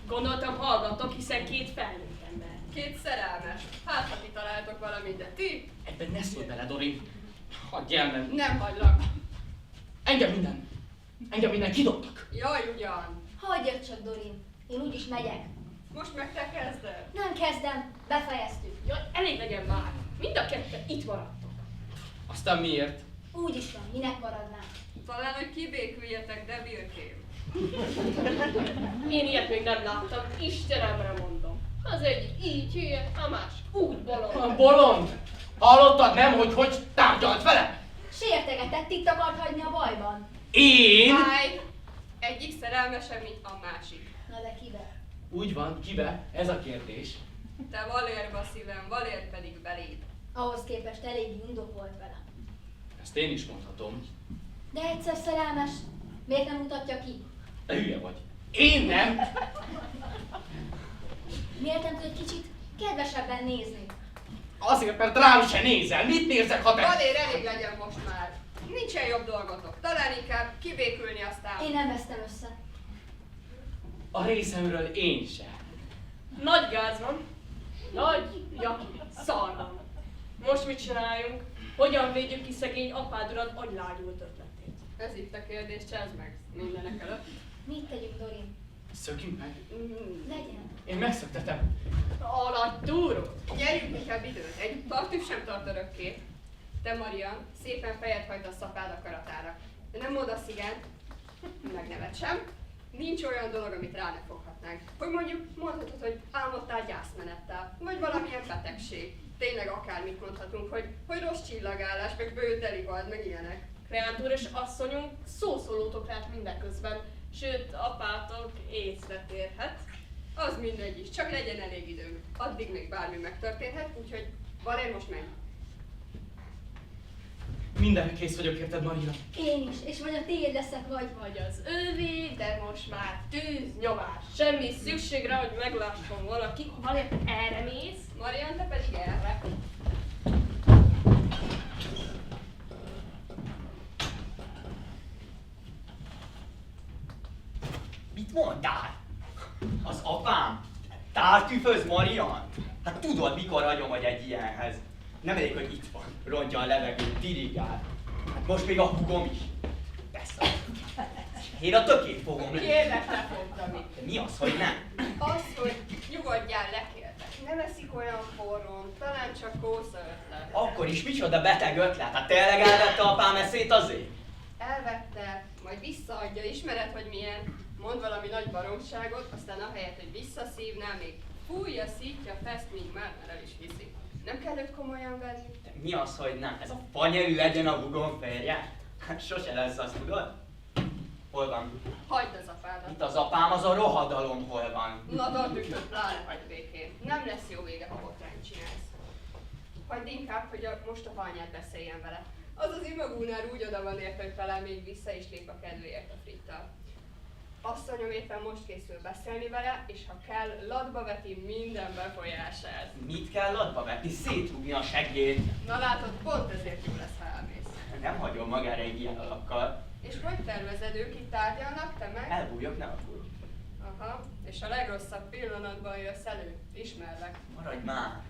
Speaker 5: Gondoltam, hallgattok, hiszen két felnőtt ember.
Speaker 3: Két szerelmes. Hát, ha ti találtok valamit, de ti
Speaker 4: Ebben ne szólj bele, Dorin. Hagyj el, nem.
Speaker 3: nem hagylak.
Speaker 4: Engem minden kidobtak.
Speaker 3: Jaj, ugyan.
Speaker 8: Hagyjad csak, Dorin. Én úgyis megyek.
Speaker 3: Most meg te kezded.
Speaker 8: Nem kezdem, befejeztük.
Speaker 5: Jaj, elég legyen már. Mind a ketten itt maradtok.
Speaker 6: Aztán miért?
Speaker 8: Úgyis van, minek maradnám.
Speaker 3: Talán, hogy kibéküljetek, de Vilkém.
Speaker 5: Én ilyet még nem láttam, Istenemre mondom. Az egyik így hülye, a másik úgy bolond.
Speaker 6: Bolond! Hallottad nem, hogy tárgyalt vele?
Speaker 8: Sértegetett, itt akart hagyni a bajban.
Speaker 6: Én?
Speaker 3: Állj! Egyik szerelmesebb, mint a másik.
Speaker 8: Na de kibe?
Speaker 6: Úgy van, kibe? Ez a kérdés.
Speaker 3: Te Valérba szívem, Valér pedig beléd.
Speaker 8: Ahhoz képest elég indokolt vele.
Speaker 6: Ezt én is mondhatom.
Speaker 8: De egyszer szerelmes, miért nem mutatja ki?
Speaker 6: Te hülye vagy. Én nem!
Speaker 8: Miért nem tud egy kicsit kedvesebben nézni?
Speaker 6: Azért, mert rám se nézel. Mit nézek, ha te...
Speaker 3: Valér, elég legyen most már. Nincsen jobb dolgotok. Talán inkább kibékülni aztán.
Speaker 8: Én nem vesztem össze.
Speaker 6: A részemről én sem.
Speaker 5: Nagy gáz van. Nagy, szar van. Most mit csináljunk? Hogyan védjük ki szegény apádorat agylágyult ötletét?
Speaker 3: Ez itt a kérdés, csezd meg mindenek előtt.
Speaker 8: Mit tegyünk, Dorin?
Speaker 6: Szökjünk meg.
Speaker 8: Legyen.
Speaker 6: Én megszöktetem.
Speaker 5: A nagy túró.
Speaker 3: Gyerjünk inkább időt. Egy partív sem tart örökké. Te, Marian, szépen fejet hajt a szapád akaratára. De nem mondasz igent, meg nevet sem. Nincs olyan dolog, amit rá ne foghatnánk. Hogy mondjuk mondhatod, hogy álmodtál gyászmenettel, vagy valamilyen betegség. Tényleg akármit mondhatunk, hogy rossz csillagállás, meg bő telivad, meg ilyenek.
Speaker 5: Kreátúr és asszonyunk szószólótok lehet mindeközben, sőt, apátok észre térhet.
Speaker 3: Az mindegy is, csak legyen elég időnk. Addig még bármi megtörténhet, úgyhogy Valér, most menj.
Speaker 6: Mindenre kész vagyok, érted, Maria?
Speaker 8: Én is, és vagy a tiéd leszek,
Speaker 5: Vagy az övé, de most már tűznyomás. Semmi szükségre, hogy meglásson valaki. Valér, erre mész?
Speaker 3: Marian, te pedig erre.
Speaker 4: Mit mondtál? Az apám? Tártűföz Marian? Hát tudod, mikor hagyom, hogy egy ilyenhez. Nem elég, hogy itt van, rontja a levegőt, dirigál. Hát most még a húgom is. Persze. Én a tökét fogom le.
Speaker 3: Kérlek, ne fogtam itt.
Speaker 4: De mi az, hogy nem?
Speaker 3: Az, hogy nyugodjál, lekértek. Nem eszik olyan forrón, talán csak kósza ötlet.
Speaker 4: Akkor is micsoda beteg ötlet? Hát tényleg elvette apám eszét azért?
Speaker 3: Elvette, majd visszaadja, ismered, hogy milyen. Mond valami nagy baromságot, aztán ahelyett, hogy visszaszívnál, még fújja, szítja, feszt, míg már el is hiszi. Nem kell őt komolyan venni?
Speaker 4: De mi az, hogy nem? Ez a fanyelű legyen a húgom férje? Hát sose lesz, azt tudod? Hol van?
Speaker 3: Hagyd az apádat.
Speaker 4: Itt az apám, az a rohadalom hol van?
Speaker 3: Na, tartjuk, pláne hagyd békén. Nem lesz jó vége, ha botrányt csinálsz. Hagyd inkább, hogy most a anyád beszéljen vele. Az az imagúnál úgy oda van érte, hogy talán még vissza is lép a kedvéért a frittal. Asszonyom éppen most készül beszélni vele, és ha kell, latba veti minden befolyását.
Speaker 4: Mit kell latba vetni? Szétrúgni a seggét?
Speaker 3: Na látod, pont ezért jó lesz, ha elmész.
Speaker 4: Nem hagyom magára egy ilyen alakkal.
Speaker 3: És hogy tervezed, ők itt tárgyalnak, te meg?
Speaker 4: Elbújok, ne aggódj.
Speaker 3: Aha, és a legrosszabb pillanatban jössz elő. Ismerlek.
Speaker 4: Maradj már.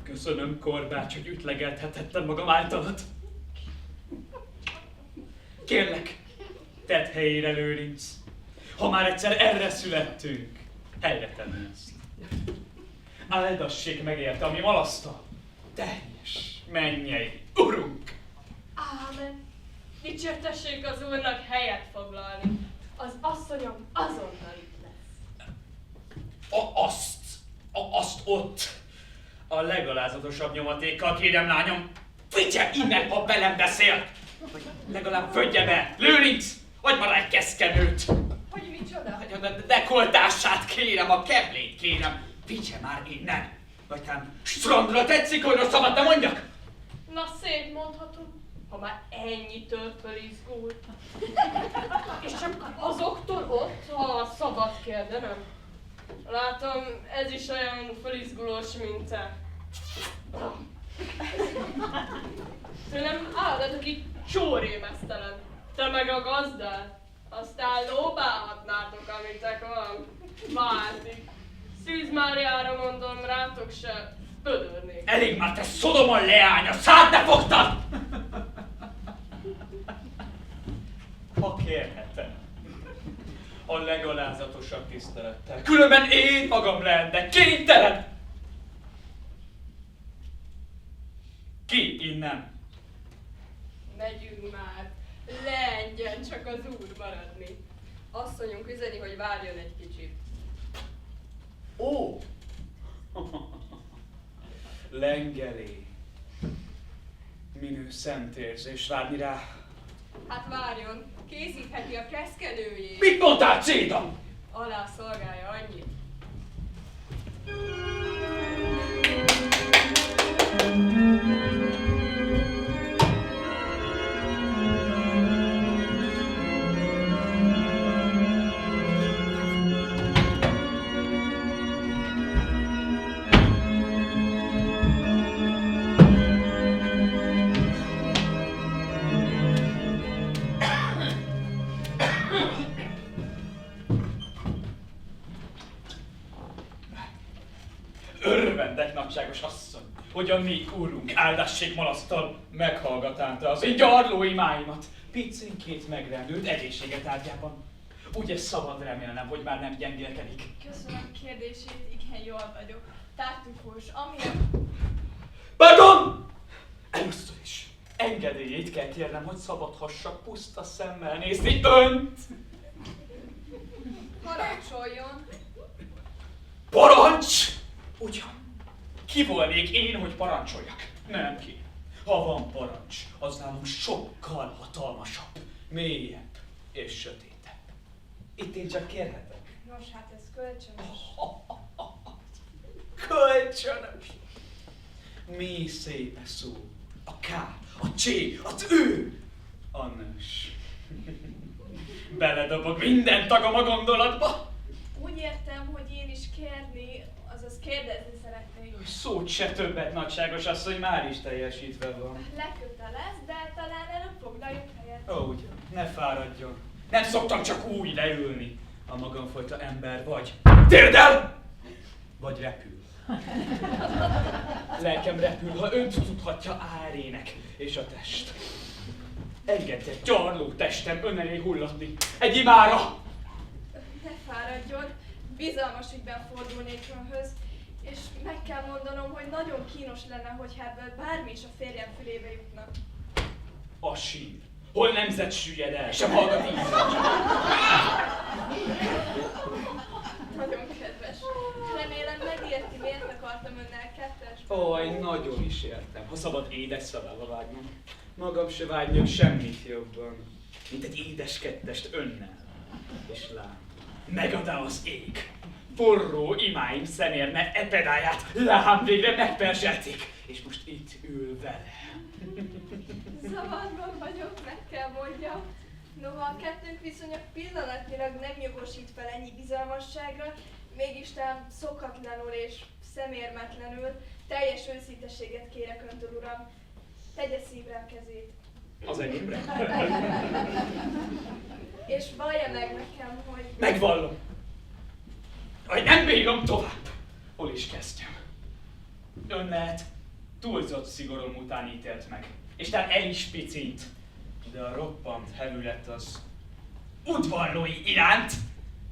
Speaker 9: Köszönöm, Korbács, hogy ütlegelthetettem magam általad. Kérlek, tedd helyére, Lőrinc. Ha már egyszer erre születtünk, helyre tenni azt. Áldassék megérte, ami malasztal. Teljes mennyei urunk!
Speaker 5: Ámen. Dicsértessék az úrnak helyet foglalni. Az asszonyom azonnal itt lesz.
Speaker 9: Azt ott, a legalázatosabb nyomatékkal, kérem, lányom, vigye innen, ha velem beszél! Vagy legalább födje be, Lőrinc, vagy már egy keszkenőt!
Speaker 3: Hogy micsoda?
Speaker 9: A dekoltását kérem, a keblét kérem, vigye már innen! Vagy talán strandra tetszik, hogy rosszabbat nem mondjak?
Speaker 5: Na szép mondhatom, ha már ennyitől fölizgult. És csak azoktól ott, ha szabad kérdenem. Látom, ez is olyan fölizgulós, mint te. Tőlem álladatok így csórémesztelen. Te meg a gazdál. Aztán lóbálhatnátok, amitek van. Váltik. Szűz Máriára mondom, rátok se pödörnék.
Speaker 9: Elég már, te Szodoma leánya, szád ne fogtad! Ha kérhetem, a legalázatosabb tisztelettel. Különben én magam lehetnek kénytelen! Ki innen?
Speaker 3: Megyünk már. Leengedjen csak az úr maradni. Asszonyunk üzeni, hogy várjon egy kicsit.
Speaker 9: Ó! Lengelé. Minő szent érzés várni rá.
Speaker 3: Hát várjon, készítheti a keszkenőjét.
Speaker 9: Mit mondtál, Céda?
Speaker 3: Alá szolgálja annyit.
Speaker 9: Örvendek, nagyságos asszony, hogy a mi úrunk áldássék malasztal meghallgatánta az én gyarló imáimat. Picinkét megrendült egészséget ágyában. Ugye szabad remélnem, hogy már nem gyengélkedik.
Speaker 5: Köszönöm kérdését, igen jól vagyok. Tártufós, amilyen...
Speaker 9: Pardon! Először is engedélyét kell kérnem, hogy szabadhassak puszta szemmel nézni önt.
Speaker 3: Parancsoljon!
Speaker 9: Parancs! Ugyan, ki volnék én, hogy parancsoljak? Nem ki. Ha van parancs, az nálunk sokkal hatalmasabb, mélyebb és sötétebb. Itt én csak kérhetek.
Speaker 5: Nos, hát ez kölcsönös.
Speaker 9: Kölcsönös! Mi szép szó. A K, a C, az Ő, a nős. Beledobok minden tagom a gondolatba.
Speaker 5: Úgy értem, hogy én is kérni, azaz kérdezni szeretnék.
Speaker 9: Szót se többet, nagyságos asszony, már is teljesítve van.
Speaker 5: Lekötelez, de talán előbb foglaljunk helyet.
Speaker 9: Ó, ugye, ne fáradjon. Nem szoktam csak úgy leülni. A magamfajta ember vagy térdel, vagy repül. Lelkem repül, ha önt tudhatja árének és a test. Engedj egy gyarló testem ön elé hullatni egy imára.
Speaker 5: Ne fáradjon, bizalmas ügyben fordulnék önhöz, és meg kell mondanom, hogy nagyon kínos lenne, hogy ebből bármi is a férjem fülébe jutna.
Speaker 9: A sír. Hol nemzet süllyed el, sem hallgat ízre.
Speaker 5: Nagyon kedves. Remélem megérti, miért akartam önnel kettes.
Speaker 9: Oj, nagyon is értem. Ha szabad édes szavába vágnom. Magam se vágynék semmit jobban, mint egy édes kettest önnel. És lám, megadá az ég. Forró imáim szemérme epedáját, lám végre megperzselték, és most itt ül vele.
Speaker 5: Zavarban vagyok, meg kell mondjam. Noha a kettőnk viszonya pillanatnyilag nem jogosít fel ennyi bizalmasságra, mégis talán szokatlanul és szemérmetlenül teljes őszintességet kérek öntől, uram. Tegye szívre a kezét.
Speaker 9: Az enyémre?
Speaker 5: És vallja meg nekem, hogy...
Speaker 9: Megvallom. Hogy nem bírom tovább. Hol is kezdjem? Ön lehet túlzott szigorom után ítélt meg. És talán el is picint. De a roppant hevület az udvarlói iránt.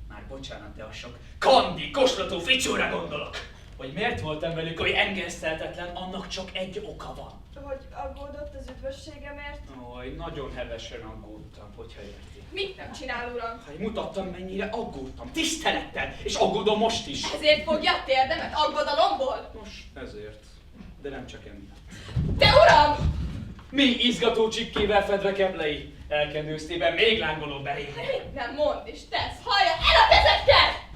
Speaker 9: Már bocsánat, de a sok kandi, koslató ficsúra gondolok. Hogy miért voltam velük oly engesztelhetetlen, annak csak egy oka van.
Speaker 5: Hogy aggódott az üdvösségemért?
Speaker 9: Oj, nagyon hevesen aggódtam, hogyha érti.
Speaker 5: Mit nem csinál, uram?
Speaker 9: Ha mutattam, mennyire aggódtam, tisztelettel, és aggódom most is.
Speaker 5: Ezért fogja a térdemet aggodalomból?
Speaker 9: Nos, ezért. De nem csak emiatt.
Speaker 5: Te uram!
Speaker 9: Mi izgató csikkével fedve keblei, elkendőztében még lángoló belé.
Speaker 5: Mit nem mond és tesz? Hallja el a kezedkel!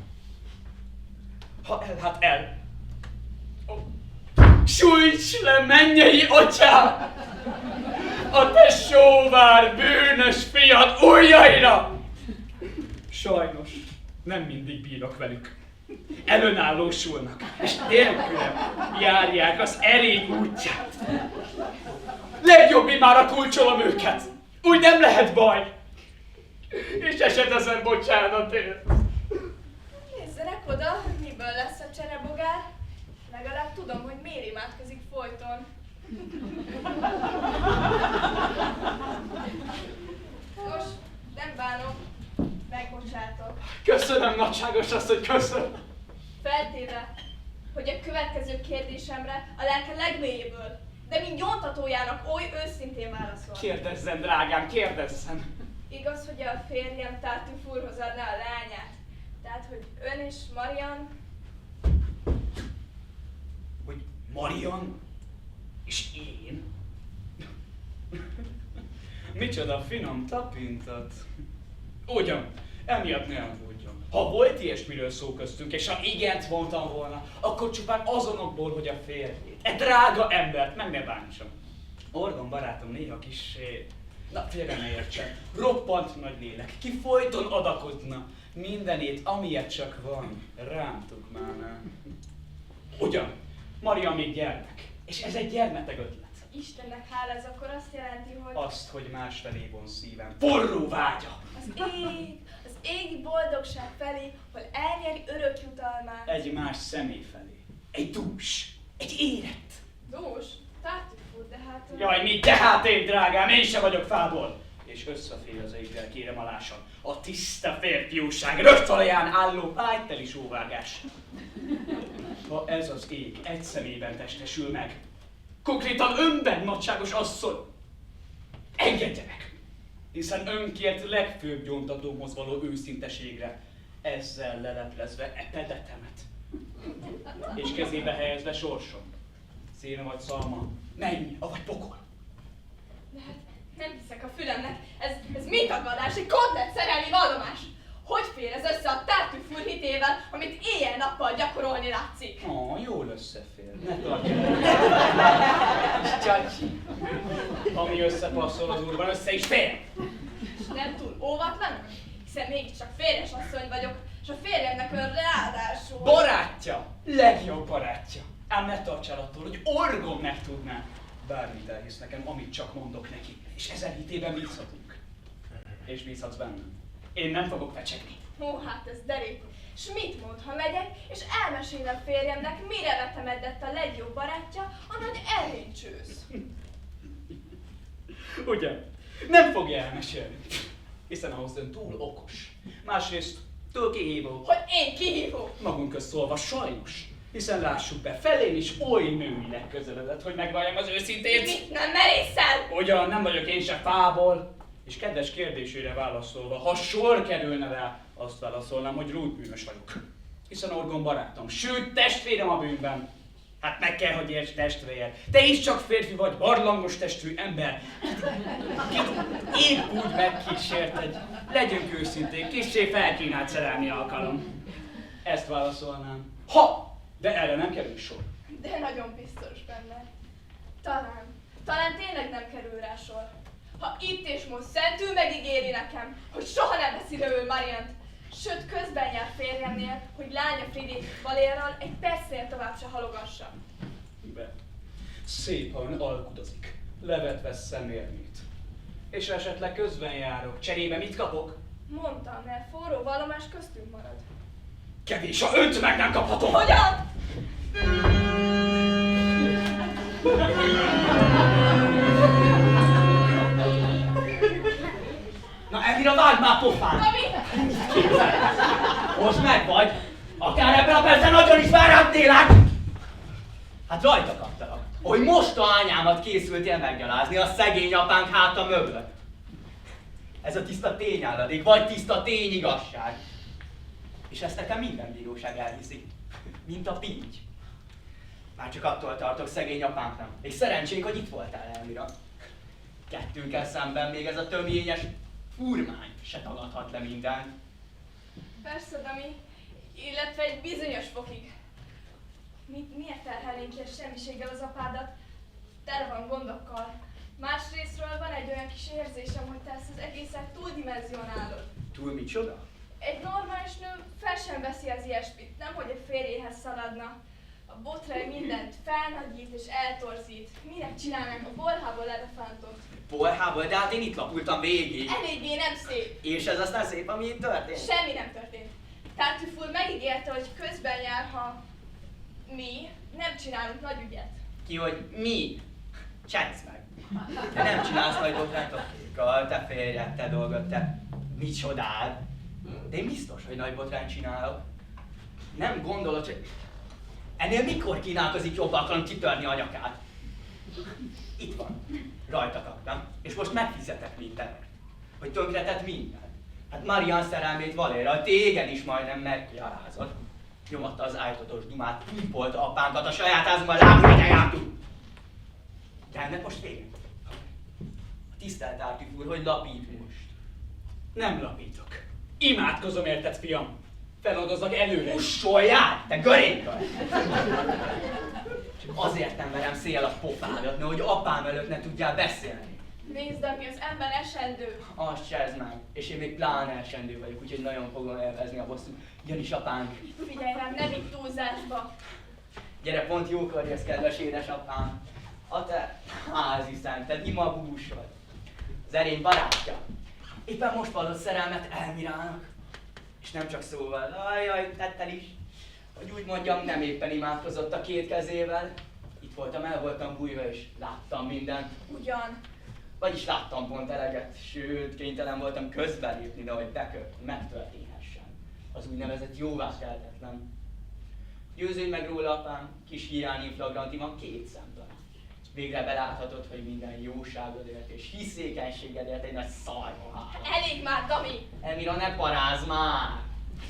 Speaker 9: Ha el, hát el. Ó, Sújts le, mennyei atyám! A te sóvár, bűnös fiad ujjaira! Sajnos, nem mindig bírok velük. Elönállósulnak, és nélkülem járják az erény útját. Legjobb, imára kulcsolom őket. Úgy nem lehet baj. És esetezem bocsánatért.
Speaker 3: Nézzenek oda, miből lesz a cserebogár. Legalább tudom, hogy miért imádkozik folyton. Nos, nem bánom, megbocsátok.
Speaker 9: Köszönöm, nagyságos asszony, köszönöm.
Speaker 3: Feltéve, hogy a következő kérdésemre a lelke legmélyéből, de mint gyóntatójának oly őszintén válaszol.
Speaker 9: Kérdezzen, drágám, kérdezzen.
Speaker 3: Igaz, hogy a férjem Tartufurhoz adná a lányát. Tehát, hogy ön és Marian...
Speaker 9: Hogy Marian? És én? Micsoda finom tapintat. Ugyan, emiatt ne aggódjon. Ha volt ilyesmiről szó köztünk, és ha igent mondtam volna, akkor csupán azonokból, hogy a férjét, e drága embert meg ne bántsam. Orgon barátom néha kissé... Na, félre ne értsen. Roppant nagy lélek, ki folyton adakozna mindenét, amilyet csak van. Rám tukmálná. Ugyan, Maria még gyermek, és ez egy gyermeteg ötlet.
Speaker 3: Istennek hála, ez akkor azt jelenti, hogy...
Speaker 9: Azt, hogy másfelé von szívem. Forró vágya!
Speaker 3: Az égi boldogság felé, hol elnyeri örök jutalmát.
Speaker 9: Egy más személy felé. Egy dús. Egy érett.
Speaker 3: Dús? Tartufur, de hát...
Speaker 9: Jaj, mi tehát én, drágám, én sem vagyok fából. És összefér az éggel, kérem alásan. A tiszta férfiúság rögtalaján álló vágyteli sóvágás. Ha ez az ég egy szemében testesül meg, konkrétan önben, nagyságos asszony, engedje meg! Hiszen önkért legfőbb gyóntatómhoz való őszinteségre, ezzel leleplezve e pedetemet, és kezébe helyezve sorsom. Széna vagy szalma, menj, avagy pokol!
Speaker 3: De hát nem hiszek a fülemnek, ez mit tagadás, egy komplet szerelmi vallomás! Hogy fér ez össze a Tartufur hitével, amit éjjel-nappal gyakorolni látszik?
Speaker 9: Jól összefér, ne tartj Csacsi! Ami összepasszol az úrban, össze is fér!
Speaker 3: És nem túl óvatlan? Hiszen mégiscsak férjes asszony vagyok, és a férjemnek ön ráadásul...
Speaker 9: Barátja! Legjobb barátja! Ám ne tarts el attól, hogy Orgon megtudná. Bármit elhisz nekem, amit csak mondok neki, és ezen hitében bízhatunk. És bízhatsz bennem. Én nem fogok fecsegni.
Speaker 3: Ó, hát ez derék. S mit mond, ha megyek, és elmesélem férjemnek, mire vetemedett a legjobb barátja, a nagy erénycsősz?
Speaker 9: Ugye? Nem fogja elmesélni. Hiszen ahhoz ön túl okos. Másrészt túl kihívó.
Speaker 3: Hogy én kihívó?
Speaker 9: Magunk közt szólva sajnos. Hiszen lássuk be, felém is oly nőileg közeledett, hogy megvalljam az őszintét.
Speaker 3: Mit nem merészel?
Speaker 9: Ugyan, nem vagyok én se fából. És kedves kérdésére válaszolva, ha sor kerülne rá, azt válaszolnám, hogy rúdbűnös vagyok. Hiszen Orgon barátom, sőt testvérem a bűnben. Hát meg kell, hogy érts, testvér. Te is csak férfi vagy, barlangos testű ember. Kit épp úgy megkísért egy, legyünk őszinték, kissé felkínált szerelmi alkalom. Ezt válaszolnám. De erre nem kerül sor.
Speaker 3: De nagyon biztos benne. Talán tényleg nem kerül rá sor. Ha itt és most szentül megígéri nekem, hogy soha nem veszi ő Mariant, sőt közben jár férjemnél, hogy lánya Fridét Valérral egy percnél tovább se halogassa.
Speaker 9: Be. Szépen alkudozik, levetve szemérmét. És esetleg közben járok, cserébe mit kapok?
Speaker 3: Mondtam, mert forró vallomás köztünk marad.
Speaker 9: Kevés, ha önt meg nem kaphatom!
Speaker 3: Hogyan?
Speaker 4: Na, Elvira, vágd már pofán! Most meg vagy! Akár ebben a percben nagyon is várhatnélek! Hát rajta kaptalak, hogy most a anyámat készültél meggyalázni a szegény apánk háta mögött. Ez a tiszta tényálladék, vagy tiszta tényigazság. És ezt nekem minden bíróság elhiszi, mint a pinty. Már csak attól tartok szegény apánknak. És szerencsénk, hogy itt voltál, Elvira. Kettőnkkel szemben még ez a tömjényes furmány se tagadhat le mindent.
Speaker 3: Persze, Dami, illetve egy bizonyos fokig.
Speaker 10: Miért terhelnénk ki semmiséggel az apádat? Tele van gondokkal. Másrésztről van egy olyan kis érzésem, hogy te ezt az egészet túldimenzionálod.
Speaker 4: Túl micsoda?
Speaker 10: Egy normális nő fel sem veszi az ilyesmit, nemhogy a férjéhez szaladna. A botrai mindent felnagyít és eltorzít. Minek csinálnánk a bolhából elefántot?
Speaker 4: Bolhából? De hát én itt lapultam végig.
Speaker 10: Eléggé nem szép.
Speaker 4: És ez aztán szép, ami itt történt?
Speaker 10: Semmi nem történt. Tartuful megígérte, hogy közben jár, ha mi nem csinálunk nagy ügyet.
Speaker 4: Ki, hogy mi? Csánsz meg! Te nem csinálsz nagy botrányt a kékkal, te férjed, te dolgod, te micsodád. De én biztos, hogy nagy botrányt csinálok. Nem gondolod, hogy ennél mikor kínálkozik jobb alkalom kitörni a nyakát? Itt van. Rajta kaptam. És most megfizetek mindenért. Hogy tönkretett mindent. Hát Marian szerelmét Valéra, téged is majdnem megkiarázott. Nyomatta az ájtatos dumát, púpolta apánkat a saját házunkban, lábújján jártunk. De ennek most vége. A tisztelt Ártük úr, hogy lapít most?
Speaker 9: Nem lapítok. Imádkozom érted, fiam. Feladozlak előre.
Speaker 4: Ussoljál, te görénkkel! Csak azért nem verem szél a pofádat, hogy apám előtt ne tudjál beszélni.
Speaker 10: Nézd, ami az ember esendő.
Speaker 4: Azt csezd meg, és én még pláne elsendő vagyok, úgyhogy nagyon fogom élvezni a bosszút. Jön is apánk.
Speaker 10: Figyelj rám, nem itt túlzásba.
Speaker 4: Gyere, pont jókor jössz, kedves édesapám. A te házi szented, ima búsod. Az erény barátja. Éppen most vallott szerelmet Elmirának. És nem csak szóval, ajjaj, tettel is. Hogy úgy mondjam, nem éppen imádkozott a két kezével. Itt voltam, el voltam bújva, és láttam mindent.
Speaker 10: Ugyan.
Speaker 4: Vagyis láttam pont eleget, sőt, kénytelen voltam közbelépni, de hogy megtörténhessen. Az úgynevezett jóvákeltetlen. Győződj meg róla, apám, kis hiány inflagrantima 2 szemben. Végre beláthatod, hogy minden jóságodért és hiszékenységedért egy nagy szarva hála.
Speaker 10: Elég már, Dami!
Speaker 4: Elmira, ne parázz már!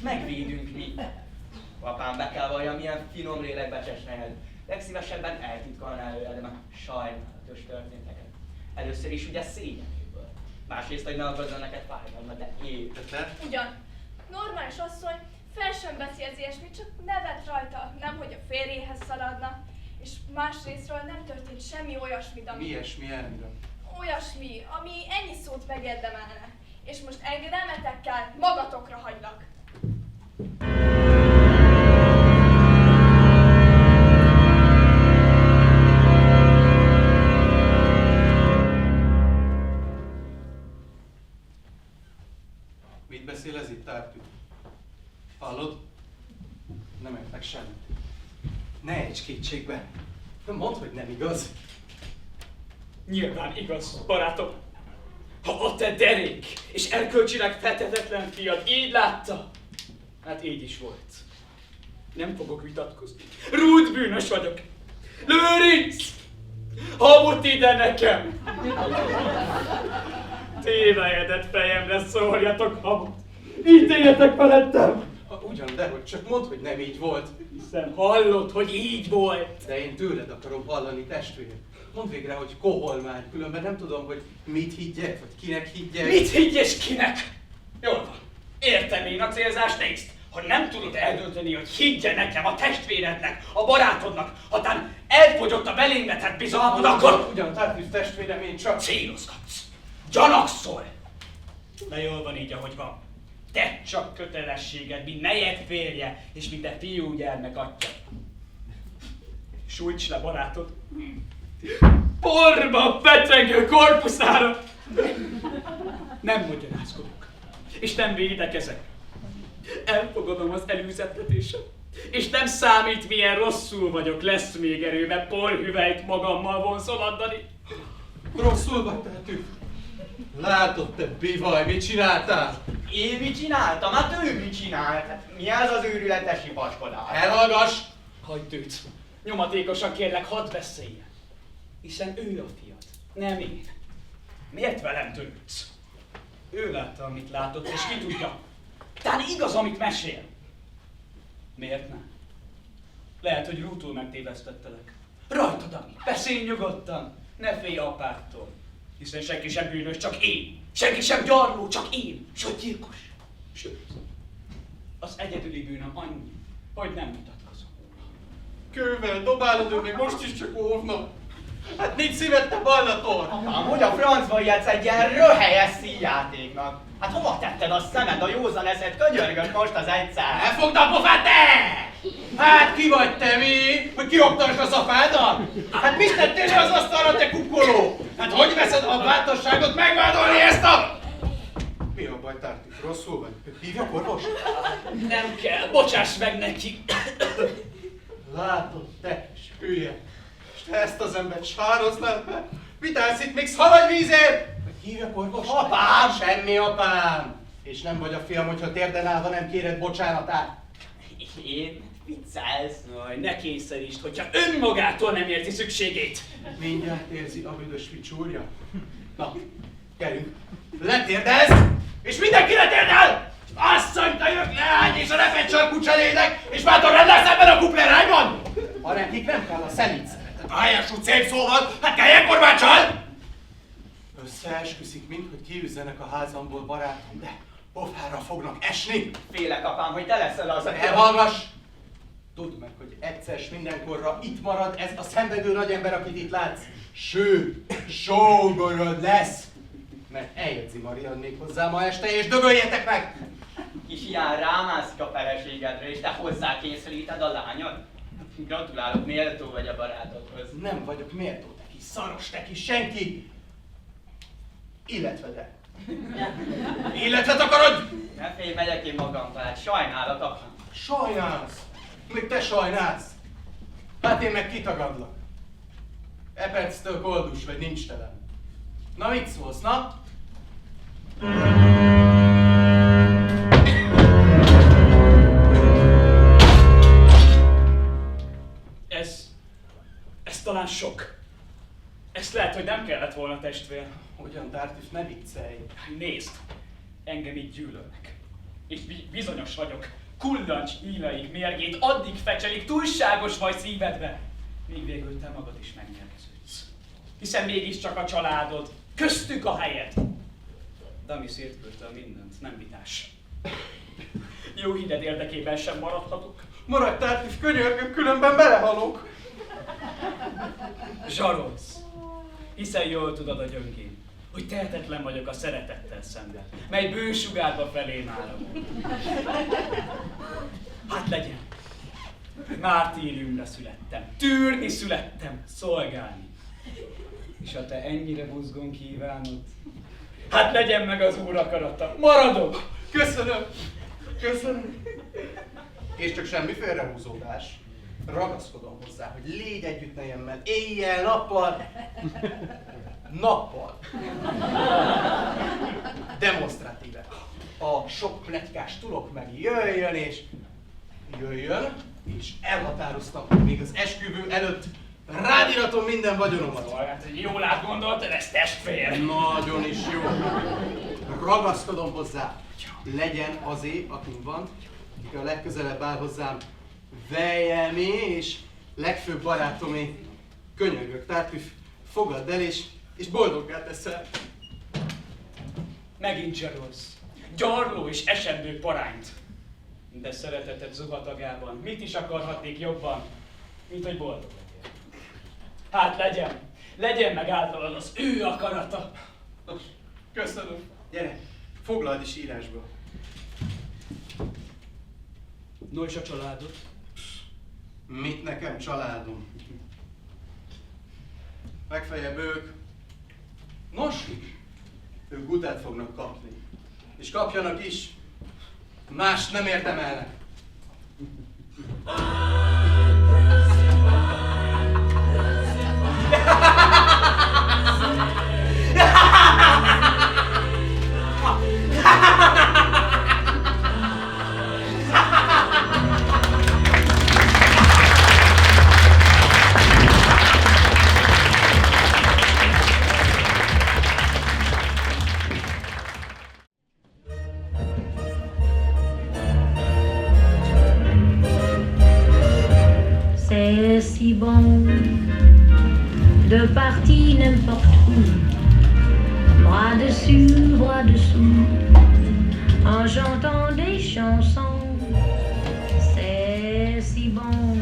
Speaker 4: Megvédünk mi. Apám, be kell valljam, milyen finom lélek becses neked. Legszívesebben eltitkolná előle, de már sajnálatos történteket. Először is ugye szégyenéből. Másrészt, hogy ne okozzon neked fájdalma, de
Speaker 7: Te?
Speaker 10: Ugyan. Normális asszony fel sem veszi az ilyesmit, csak nevet rajta, nemhogy a férjéhez szaladna. És másrésztről nem történt semmi olyasmi, ami...
Speaker 7: Mi ilyesmi, Elmira?
Speaker 10: Olyasmi, ami ennyi szót megérdemelne. És most engedelmetekkel magatokra hagylak.
Speaker 7: Mit beszél ez itt, Ártű? Hallod? Nem értek semmit. Ne ejts kétségbe. Mondd, hogy nem igaz.
Speaker 9: Nyilván igaz, barátom. Ha a te derék és erkölcsileg feltetetlen fiad így látta, hát így is volt. Nem fogok vitatkozni. Rút bűnös vagyok. Lőrinc! Habot ide nekem! Tévejedett fejemre szórjatok habot. Ítéljetek felettem!
Speaker 7: Ugyan, de hogy csak mondd, hogy nem így volt.
Speaker 9: Hiszen hallod, hogy így volt.
Speaker 7: De én tőled akarom hallani, testvér. Mondd végre, hogy koholmány, különben nem tudom, hogy mit higgyek, vagy kinek higgyek.
Speaker 9: Mit higgy és kinek? Jól van. Értem én a célzást, nézd. Ha nem tudod eldönteni, hogy higgye nekem, a testvérednek, a barátodnak, hatán elfogyott a belém vetett bizalmad, akkor...
Speaker 7: Ugyan, Tartűz testvérem, én csak...
Speaker 9: Célozgatsz. Gyanakszol. De jól van így, ahogy van. Te csak kötelességed, mint nejed férje, és mint te fiúgyermek atya. Sújts le, barátod. Porba fetrengő korpuszára! Nem magyarázkodok, és nem védekezek. Elfogadom az előzettetésem, és nem számít, milyen rosszul vagyok, lesz még erőben porhüvelyt magammal vonzolandani.
Speaker 7: Rosszul vagy, Tartű. Látod, te bivaj, mit csináltál?
Speaker 4: Én mit csináltam? Hát ő mit csinált? Hát mi ez az őrületes hibaskodás?
Speaker 7: Elhallgass!
Speaker 9: Hagyd őt! Nyomatékosan kérlek, hadd beszéljen. Hiszen ő a fiad, nem én. Miért velem törődsz? Ő látta, amit látott, és ki tudja. Tán igaz, amit mesél. Miért nem? Lehet, hogy rútul megtévesztettelek. Rajtad, Ami, beszélj nyugodtan. Ne félj apától. Hiszen senki sem bűnös, csak én. Senki sem gyarló, csak én. Sőt, gyilkos. Sőt, az egyedüli bűnöm annyi, hogy nem mutatkozom.
Speaker 7: kővel dobálod, ő még most is csak óvna. Hát nincs szíved, te ballator!
Speaker 4: Amúgy a francba ijedsz egy ilyen röhelyes színjátéknak. Hát hova tetted a szemed, a józan eszed könyörgött most az egyszer?
Speaker 7: Elfogd a pofát, te! Hát ki vagy te mi? Hogy kioktasd a szapádat? Hát mit tettél le az asztalra, te kukkoló? Hát hogy veszed a bátorságot megvádolni ezt a... Mi a baj, Tárti? Rosszul vagy? Hívjak orvos?
Speaker 9: Nem kell, bocsáss meg neki.
Speaker 7: Látod, te kis hülye! És te ezt az embert sároznád be? Mit állsz itt még szaladjvízért? Hívjak orvos?
Speaker 4: Apám!
Speaker 7: Semmi apám! És nem vagy a fiam, hogyha térden állva nem kéred bocsánatát.
Speaker 4: Én? Viccelsz?
Speaker 9: Jaj, ne kényszerítsd, hogyha önmagától nem érzi szükségét.
Speaker 7: Mindjárt érzi a büdös ficsúrja. Na, gyerünk! Letérdez! És mindenki letérdel! Asszony, te jövök, leány és a repett sarkú cselédek, és bátor lesz ebben a kuplerányban! Ha nekik nem kell a szelíd szeretet, a helyes út szép szóval, hát kelljen korbáccsal! Összeesküszik mind, hogy kiűzzenek a házamból, barátom, de pofára fognak esni.
Speaker 4: Félek, apám, hogy te leszel az, aki...
Speaker 7: Elhallgass! Tudd meg, hogy egyszer s mindenkorra itt marad ez a szenvedő nagyember, akit itt látsz. Sőt, sógorod lesz! Mert eljegyzi Marian még hozzá ma este, és dögöljetek meg!
Speaker 4: Kis hiány rámászik a feleségedre, és te hozzá kényszeríted a lányod? Gratulálok, méltó vagy a barátodhoz.
Speaker 7: Nem vagyok méltó, te kis szaros, te kis senki! Illetve de. Illetve takarodj!
Speaker 4: Ne félj, megyek én magam, tehát sajnálat, apám.
Speaker 7: Sajnálsz! Még te sajnálsz! Hát én meg kitagadlak. E perctől koldus vagy, nincs telen. Na mit szólsz, na?
Speaker 9: Ez talán sok. Ezt lehet, hogy nem kellett volna, testvér.
Speaker 7: Hogyan, Tártif, ne viccelj!
Speaker 9: Nézd, engem így gyűlölnek. És bizonyos vagyok, kullancs nyílaik mérgét addig fecselik túlságos vagy szívedbe, míg végül te magad is megnyelkeződsz. Hiszen mégiscsak a családod, köztük a helyed. Dami szétküldte mindent, nem vitás. Jó hided érdekében sem maradhatok.
Speaker 7: Maradj, Tártif, könyörgök, különben belehalok!
Speaker 9: Zsarolsz, hiszen jól tudod a gyöngén, hogy tehetetlen vagyok a szeretettel szemben, mely bősugárba felém áramol. Hát legyen, mártíriumra születtem, tűrni születtem, szolgálni. És ha te ennyire buzgón kívánod, hát legyen meg az Úr akarata, maradok!
Speaker 7: Köszönöm! Köszönöm! És csak semmi félrehúzódás. Ragaszkodom hozzá, hogy légy együtt nejemmel, éjjel, nappal. Nappal. Demonstratíve. A sok pletykás tulok meg jöjjön, és elhatároztam, hogy még az esküvő előtt rádiratom minden vagyonomat.
Speaker 9: Hát jól átgondoltad, ez testvér!
Speaker 7: Nagyon is jó. Ragaszkodom hozzá. Legyen azé, akin van, aki a legközelebb áll hozzám, Vejjelmé és legfőbb barátomé. Könyörgök, Tártif, fogadd el és boldoggá teszel.
Speaker 9: Megint zsarolsz. Gyarló és esendő parányt. De szereteted zuhatagában mit is akarhatnék jobban, mint hogy boldog legyél. Hát legyen meg általad az ő akarata.
Speaker 7: Köszönöm. Gyere, foglald is írásba.
Speaker 9: No és a családod?
Speaker 7: Mit nekem családom? Legfeljebb ők. Nos, ők gutát fognak kapni. És kapjanak is. Mást nem érdemelnek.
Speaker 11: C'est si bon de partir n'importe où, bras dessus, bras dessous, en chantant des chansons. C'est si bon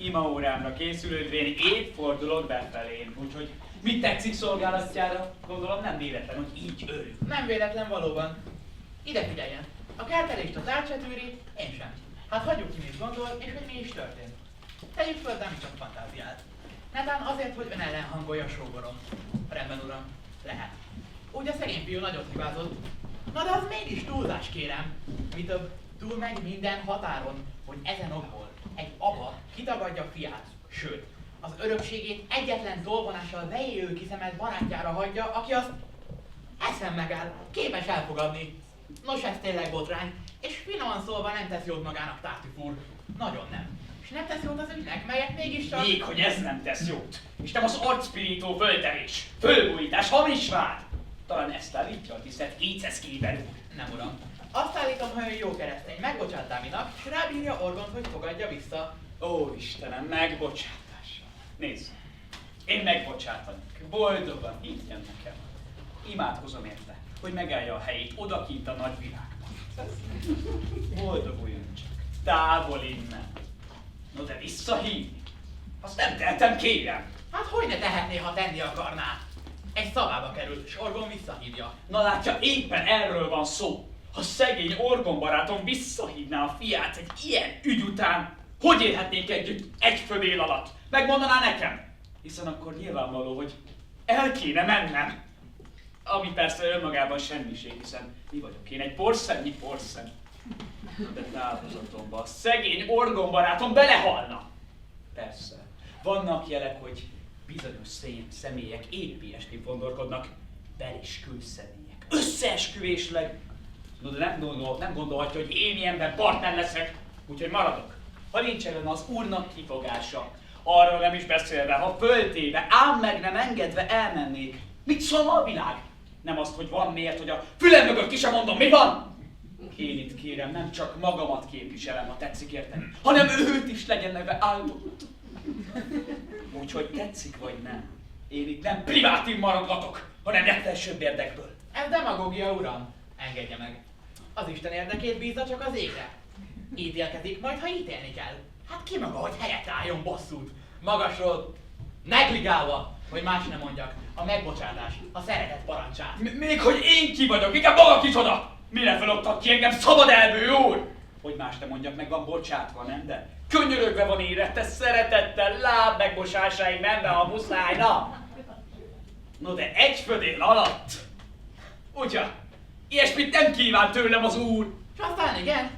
Speaker 9: imaórámra készülődvén évfordulok befelé. Úgyhogy mit tetszik szolgálatjára? Gondolom nem véletlen, hogy így örül.
Speaker 6: Nem véletlen valóban. Ide figyeljen. A kertelést az átsetűri, én sem. Hát hagyjuk ki, mit gondol, és hogy mi is történt. Tegyük föl, nem csak fantáziát. Netán azért, hogy ön ellen hangolja a sógorom. Rendben, uram. Lehet. Úgy a szegény fiú nagyot hibázott. Na de az mégis túlzás, kérem. Mi több, túl megy minden határon, hogy ezen okból egy apa kitagadja a fiát. Sőt, az örökségét egyetlen tolvonással vejéül kiszemelt barátjára hagyja, aki azt eszem megáll, képes elfogadni. Nos, ez tényleg botrány, és finoman szólva nem tesz jót magának, Tartuffe úr. Nagyon nem. És nem tesz jót az ügynek, melyet mégiscsak...
Speaker 9: Még hogy ez nem tesz jót. És nem az arcpirító föltevés, fölbújítás, hamis vád. Talán ezt állítja a tisztelt Éceszkéber úr.
Speaker 6: Nem, uram. Azt állítom, hogy ön jó keresztény, megbocsált Dáminak, és rábírja Orgont, hogy fogadja vissza.
Speaker 9: Ó, Istenem, megbocsátása. Nézd, én megbocsátanék, boldogan, higgyen nekem. Imádkozom érte, hogy megállja a helyét odakint a nagyvilágban. Boldoguljon csak, távol innen. No de visszahívni? Azt nem tehetem, kérem.
Speaker 6: Hát hogy ne tehetné, ha tenni akarná? Egy szavába került, és Orgon visszahívja.
Speaker 9: Na látja, éppen erről van szó. Ha szegény Orgon barátom visszahívná a fiát egy ilyen ügy után, hogy élhetnénk együtt egy földél alatt? Megmondaná nekem? Hiszen akkor nyilvánvaló, hogy el kéne mennem. Ami persze önmagában semmiség, hiszen mi vagyok én, egy porszemnyi porszem. De távozatomban a szegény Orgon barátom belehalna. Persze, vannak jelek, hogy bizonyos személyek épp ilyesmi gondolkodnak, bel- és külszemélyek. Összeesküvésleg. No, de nem gondolhatja, hogy én ilyenben partner leszek, úgyhogy maradok. Ha nincs ellen az úrnak kifogása, arról nem is beszélve, ha föltéve, ám meg nem engedve elmennék. Mit szól a világ? Nem azt, hogy van miért, hogy a fülem mögött ki sem mondom, mi van? Én itt kérem, nem csak magamat képviselem, ha tetszik érteni, hanem őt is legyen neve áldott. Úgyhogy tetszik vagy nem, én itt nem privátin maradgatok, hanem legfelsőbb érdekből.
Speaker 6: Ez demagógia, uram. Engedje meg. Az Isten érdekét bízza csak az égre. Ítélkezik, majd ha ítélni kell. Hát ki maga, hogy helyet álljon bosszút. Magasról, negligálva, hogy más nem mondjak, a megbocsátás, a szeretet parancsát.
Speaker 9: Még hogy én ki vagyok, inkább maga kicsoda! Mire feloktat ki engem, szabad elbő úr? Hogy más nem mondjak, meg van bocsátva, nem? De könyörögve van érette, szeretettel, láb megbosásáig menve a muszáj, na! No de egy födél alatt? Ugye? Ilyesmit nem kíván tőlem az úr!
Speaker 6: És aztán igen,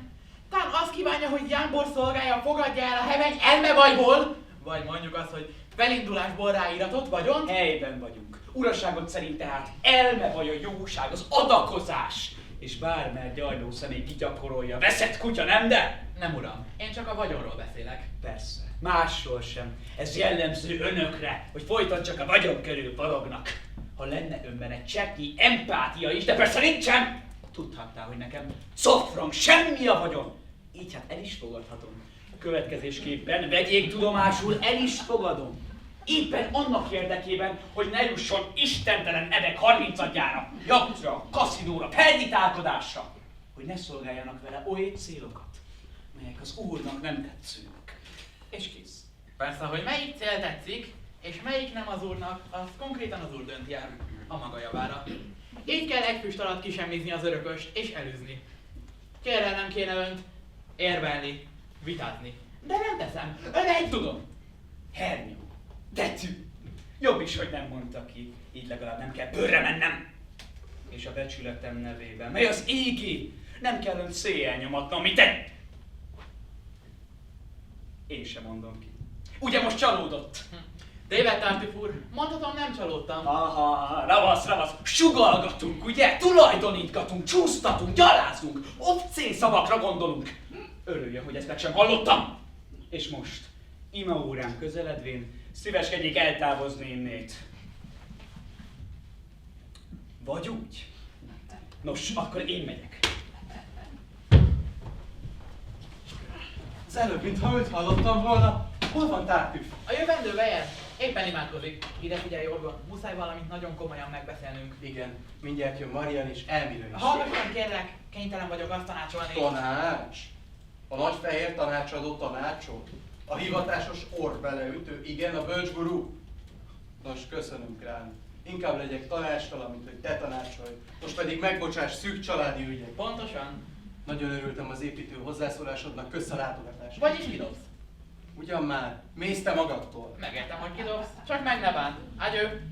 Speaker 6: talán azt kívánja, hogy Jámbor szolgája fogadja el a heveny elmebajból, vagy mondjuk azt, hogy felindulásból ráíratott vagyon.
Speaker 9: Helyben vagyunk. Uraságot szerint tehát elmevaj a jóság, az adakozás. És bármely gyajló személy gyakorolja, veszett kutya, nem de?
Speaker 6: Nem, uram, én csak a vagyonról beszélek.
Speaker 9: Persze, másról sem. Ez jellemző önökre, hogy folyton csak a vagyon körül forognak. Ha lenne önben egy cseppnyi empátia is, de persze nincsen! Tudhattál, hogy nekem szofrom, semmi a vagyon. Így hát el is fogadhatom. Következésképpen vegyék tudomásul, el is fogadom. Éppen annak érdekében, hogy ne jusson istentelen ebek 30-adjára, jaktra, kaszinóra, felditálkodásra, hogy ne szolgáljanak vele oly célokat, melyek az úrnak nem tetszőnek. És kész.
Speaker 6: Persze, hogy melyik cél tetszik, és melyik nem az úrnak, az konkrétan az úr dönti el a maga javára. Így kell egy füst alatt kisemmizni az örököst és elűzni. Kérlel nem kéne önt érvelni, vitázni. De nem teszem, ön egy
Speaker 9: tudom. Hernyó, tetű. Jobb is, hogy nem mondta ki, így legalább nem kell bőrre mennem. És a becsületem nevében, mely az égi, nem kell önt széjjel nyomatnom, mit te... Én sem mondom ki. Ugye most csalódott?
Speaker 6: Téved, Tartuffe úr, mondhatom, nem csalódtam.
Speaker 9: Aha, ravasz, sugalgatunk, ugye? Tulajdonítgatunk, csúsztatunk, gyalázunk, obszén szavakra gondolunk. Örüljön, hogy ezt meg sem hallottam. És most, imaórám közeledvén, szíveskedjék eltávozni innét. Vagy úgy? Nos, akkor én megyek.
Speaker 7: Az előbb, mintha őt hallottam volna. Hol van Tartuffe?
Speaker 6: A jövendő Weyer éppen imádkozik. Ide figyelj, Orgon, muszáj valamit nagyon komolyan megbeszélnünk.
Speaker 7: Igen, mindjárt jön Marian és Elmiről is.
Speaker 6: Hallgasson, kérlek, kénytelen vagyok azt tanácsolni.
Speaker 7: Tanács? A nagy fehér tanácsadó tanácsot? A hivatásos orrbeleütő, igen, a bölcsgurú. Nos, köszönöm, Krán. Inkább legyek tanácstalan, mint hogy te tanácsolj. Most pedig megbocsáss szűk családi ügyek.
Speaker 6: Pontosan.
Speaker 7: Nagyon örültem az építő hozzászólásodnak, kösz a látogatásra.
Speaker 6: Vagyis kidobsz.
Speaker 7: Ugyan már, mész te magadtól.
Speaker 6: Megértem, hogy kidobsz. Csak meg ne bánt. Ágyő.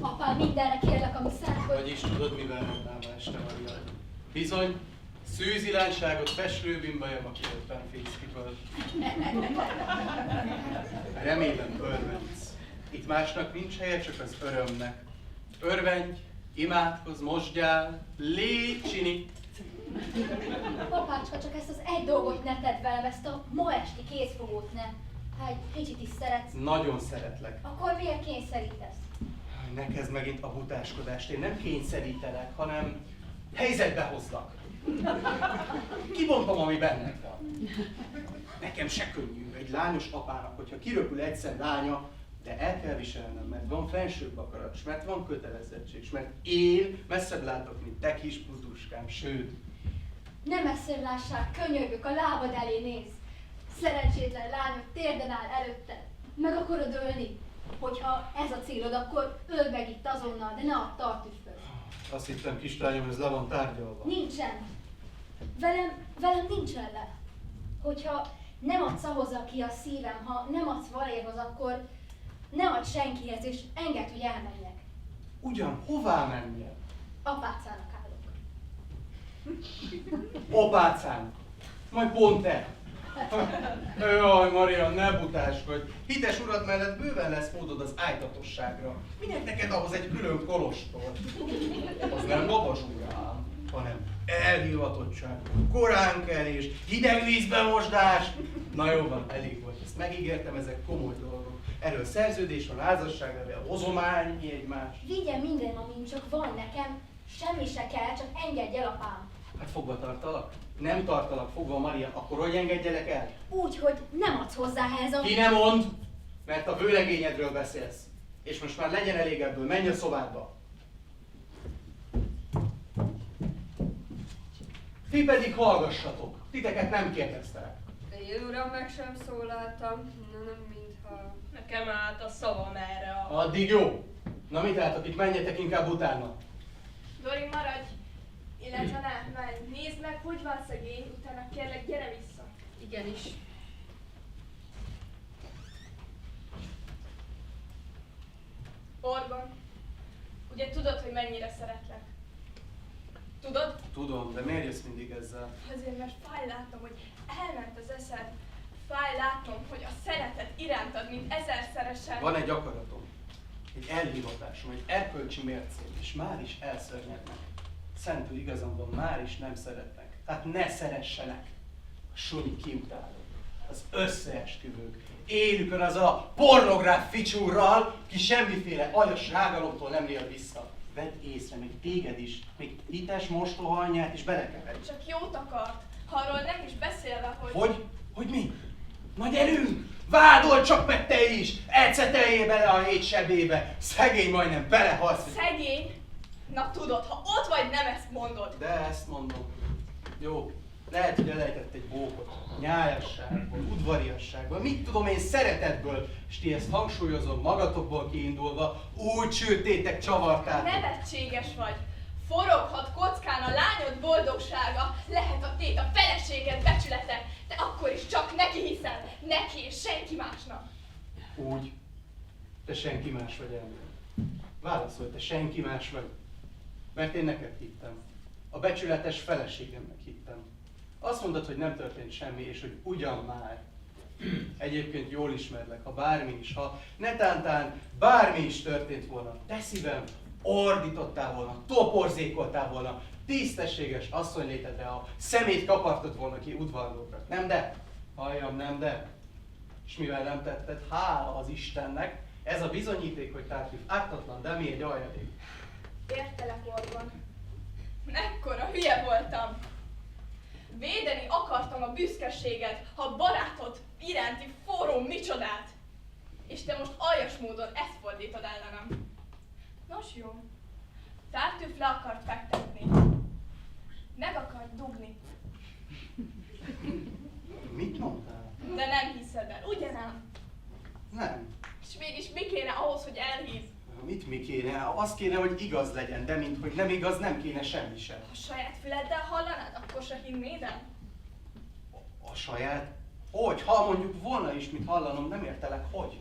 Speaker 8: Apám, mindenre kérlek, ami szent, hogy...
Speaker 7: Vagyis tudod, mivel mondtam ma este, Maria? Bizony, szűzilányságot feslőbimbajem, aki éppen fészkiből. Remélem örvendsz. Itt másnak nincs helye, csak az örömnek. Örvendj, imádkozz, mosdjál, légy csini.
Speaker 8: Apácska, csak ezt az egy dolgot ne tedd velem, ezt a ma esti kézfogót ne. Ha egy kicsit is szeretsz,
Speaker 7: Nagyon szeretlek.
Speaker 8: akkor miért kényszerítesz?
Speaker 7: Ne kezd megint a butáskodást. Én nem kényszerítelek, hanem helyzetbe hozlak. Kibontom, ami benned van. Nekem se könnyű egy lányos apának, hogyha kiröpül egyszer lánya, de el kell viselnem, mert van fensőbb akarat, s mert van kötelezettség, s mert én messzebb látok, mint te kis puzuskám, sőt.
Speaker 8: Nem messzebb lássál, könyörgök, a lábad elé néz. Szerencsétlen lányok térden áll előtted. Meg akarod ölni? Hogyha ez a célod, akkor öld meg itt azonnal, de ne a tartüsből.
Speaker 7: Azt hittem, kislányom, ez le van tárgyalva.
Speaker 8: Nincsen. Velem nincsen le. Hogyha nem adsz ahhoz, aki a szívem, ha nem adsz Valérhoz, akkor nem adsz senkihez, és engedd, hogy elmenjek.
Speaker 7: Ugyan, hová menjél?
Speaker 8: Apácának állok.
Speaker 7: Opácán. Majd pont te. Jaj, Maria, ne butáskodj. Hites urad mellett bőven lesz módod az ájtatosságra. Minek neked ahhoz egy külön kolostor? Az nem lovasúrám, hanem elhivatottság, koránkelés, hideg vízbe mosdás. Na jó van, elég volt, ezt megígértem, ezek komoly dolgok. Erről szerződés van, házasságlevél, hozomány, mi egymás.
Speaker 8: Vigyen minden, amin csak van nekem, semmi se kell, csak engedj el, apám.
Speaker 7: Hát fogva tartalak? Nem tartalak fogva, Maria, akkor hogy engedjelek el?
Speaker 8: Úgy, hogy nem adsz hozzá ehhez a...
Speaker 7: Ki ne mondd, mert a vőlegényedről beszélsz. És most már legyen elég ebből, menj a szobádba. Ti pedig hallgassatok, titeket nem kérdeztelek.
Speaker 3: Én uram, meg sem szólaltam. Nem, mintha...
Speaker 5: Nekem állt a szavam erre a...
Speaker 7: Addig jó. Na mit látok, itt menjetek inkább utána.
Speaker 10: Dori, maradj! Illetve ne, menj, nézd meg, hogy van szegény, utána kérlek, gyere vissza.
Speaker 3: Igenis.
Speaker 10: Orgon, ugye tudod, hogy mennyire szeretlek? Tudod?
Speaker 7: Tudom, de miért jössz mindig ezzel?
Speaker 10: Azért, mert fáj látnom, hogy elment az eszed. Fáj látnom, hogy a szeretet irántad, mint ezerszeresen.
Speaker 7: Van egy akaratom, egy elhivatásom, egy erkölcsi mércém, és már is elszörnyednek. Szentül igazam van, már is nem szeretnek. Tehát ne szeressenek. A suli kiutálók, az összeesküvők, élükön az a pornográf ficsúrral, ki semmiféle aljas rágalomtól nem él vissza. Vedd észre, még téged is, még hites mostoha anyját is belekeverj.
Speaker 10: Csak jót akart, ha arról nem is beszélve, hogy...
Speaker 7: Hogy? Hogy mi? Na gyerünk! Vádold csak meg te is! Eceteljél bele a hét sebébe! Szegény majdnem belehalsz!
Speaker 10: Szegény? Na tudod, ha ott vagy, nem ezt mondod.
Speaker 7: De ezt mondom. Jó, lehet, hogy elejtett egy bókot. Nyájasságból, udvariasságból, mit tudom én, szeretetből, és ti ezt hangsúlyozom magatokból kiindulva, úgy csültétek, csavartátok.
Speaker 10: Nevetséges vagy. Foroghat kockán a lányod boldogsága, lehet a tét a feleséged becsülete, de akkor is csak neki hiszel, neki és senki másnak.
Speaker 7: Úgy. Te senki más vagy, ember. Válaszolj, te senki más vagy. Mert én neked hittem. A becsületes feleségemnek hittem. Azt mondod, hogy nem történt semmi, és hogy ugyan már. Egyébként jól ismerlek, ha bármi is, ha netántán bármi is történt volna, te szívem, ordítottál volna, toporzékoltál volna, tisztességes asszonylétedre, a szemét kapartott volna ki udvarlókra. Nem de? Halljam, nem de? És mivel nem tetted, hála az Istennek, ez a bizonyíték, hogy Tartüff ártatlan, de mi egy aljadék.
Speaker 10: Értelek, Orgon. Mekkora hülye voltam. Védeni akartam a büszkeséget, ha barátod iránti forró micsodát. És te most aljas módon ezt fordítod ellenem. Nos jó. Tartüff le akart fektetni. Meg akart dugni.
Speaker 7: Mit mondtál?
Speaker 10: De nem hiszed el, ugye nem?
Speaker 7: Nem.
Speaker 10: És mégis mi kéne ahhoz, hogy elhív?
Speaker 7: Mi kéne? Az kéne, hogy igaz legyen, de mint hogy nem igaz, nem kéne semmi sem.
Speaker 10: Ha saját füleddel hallanád, akkor se hinnéd el?
Speaker 7: A saját? Hogy? Ha mondjuk volna is mit hallanom, nem értelek, hogy?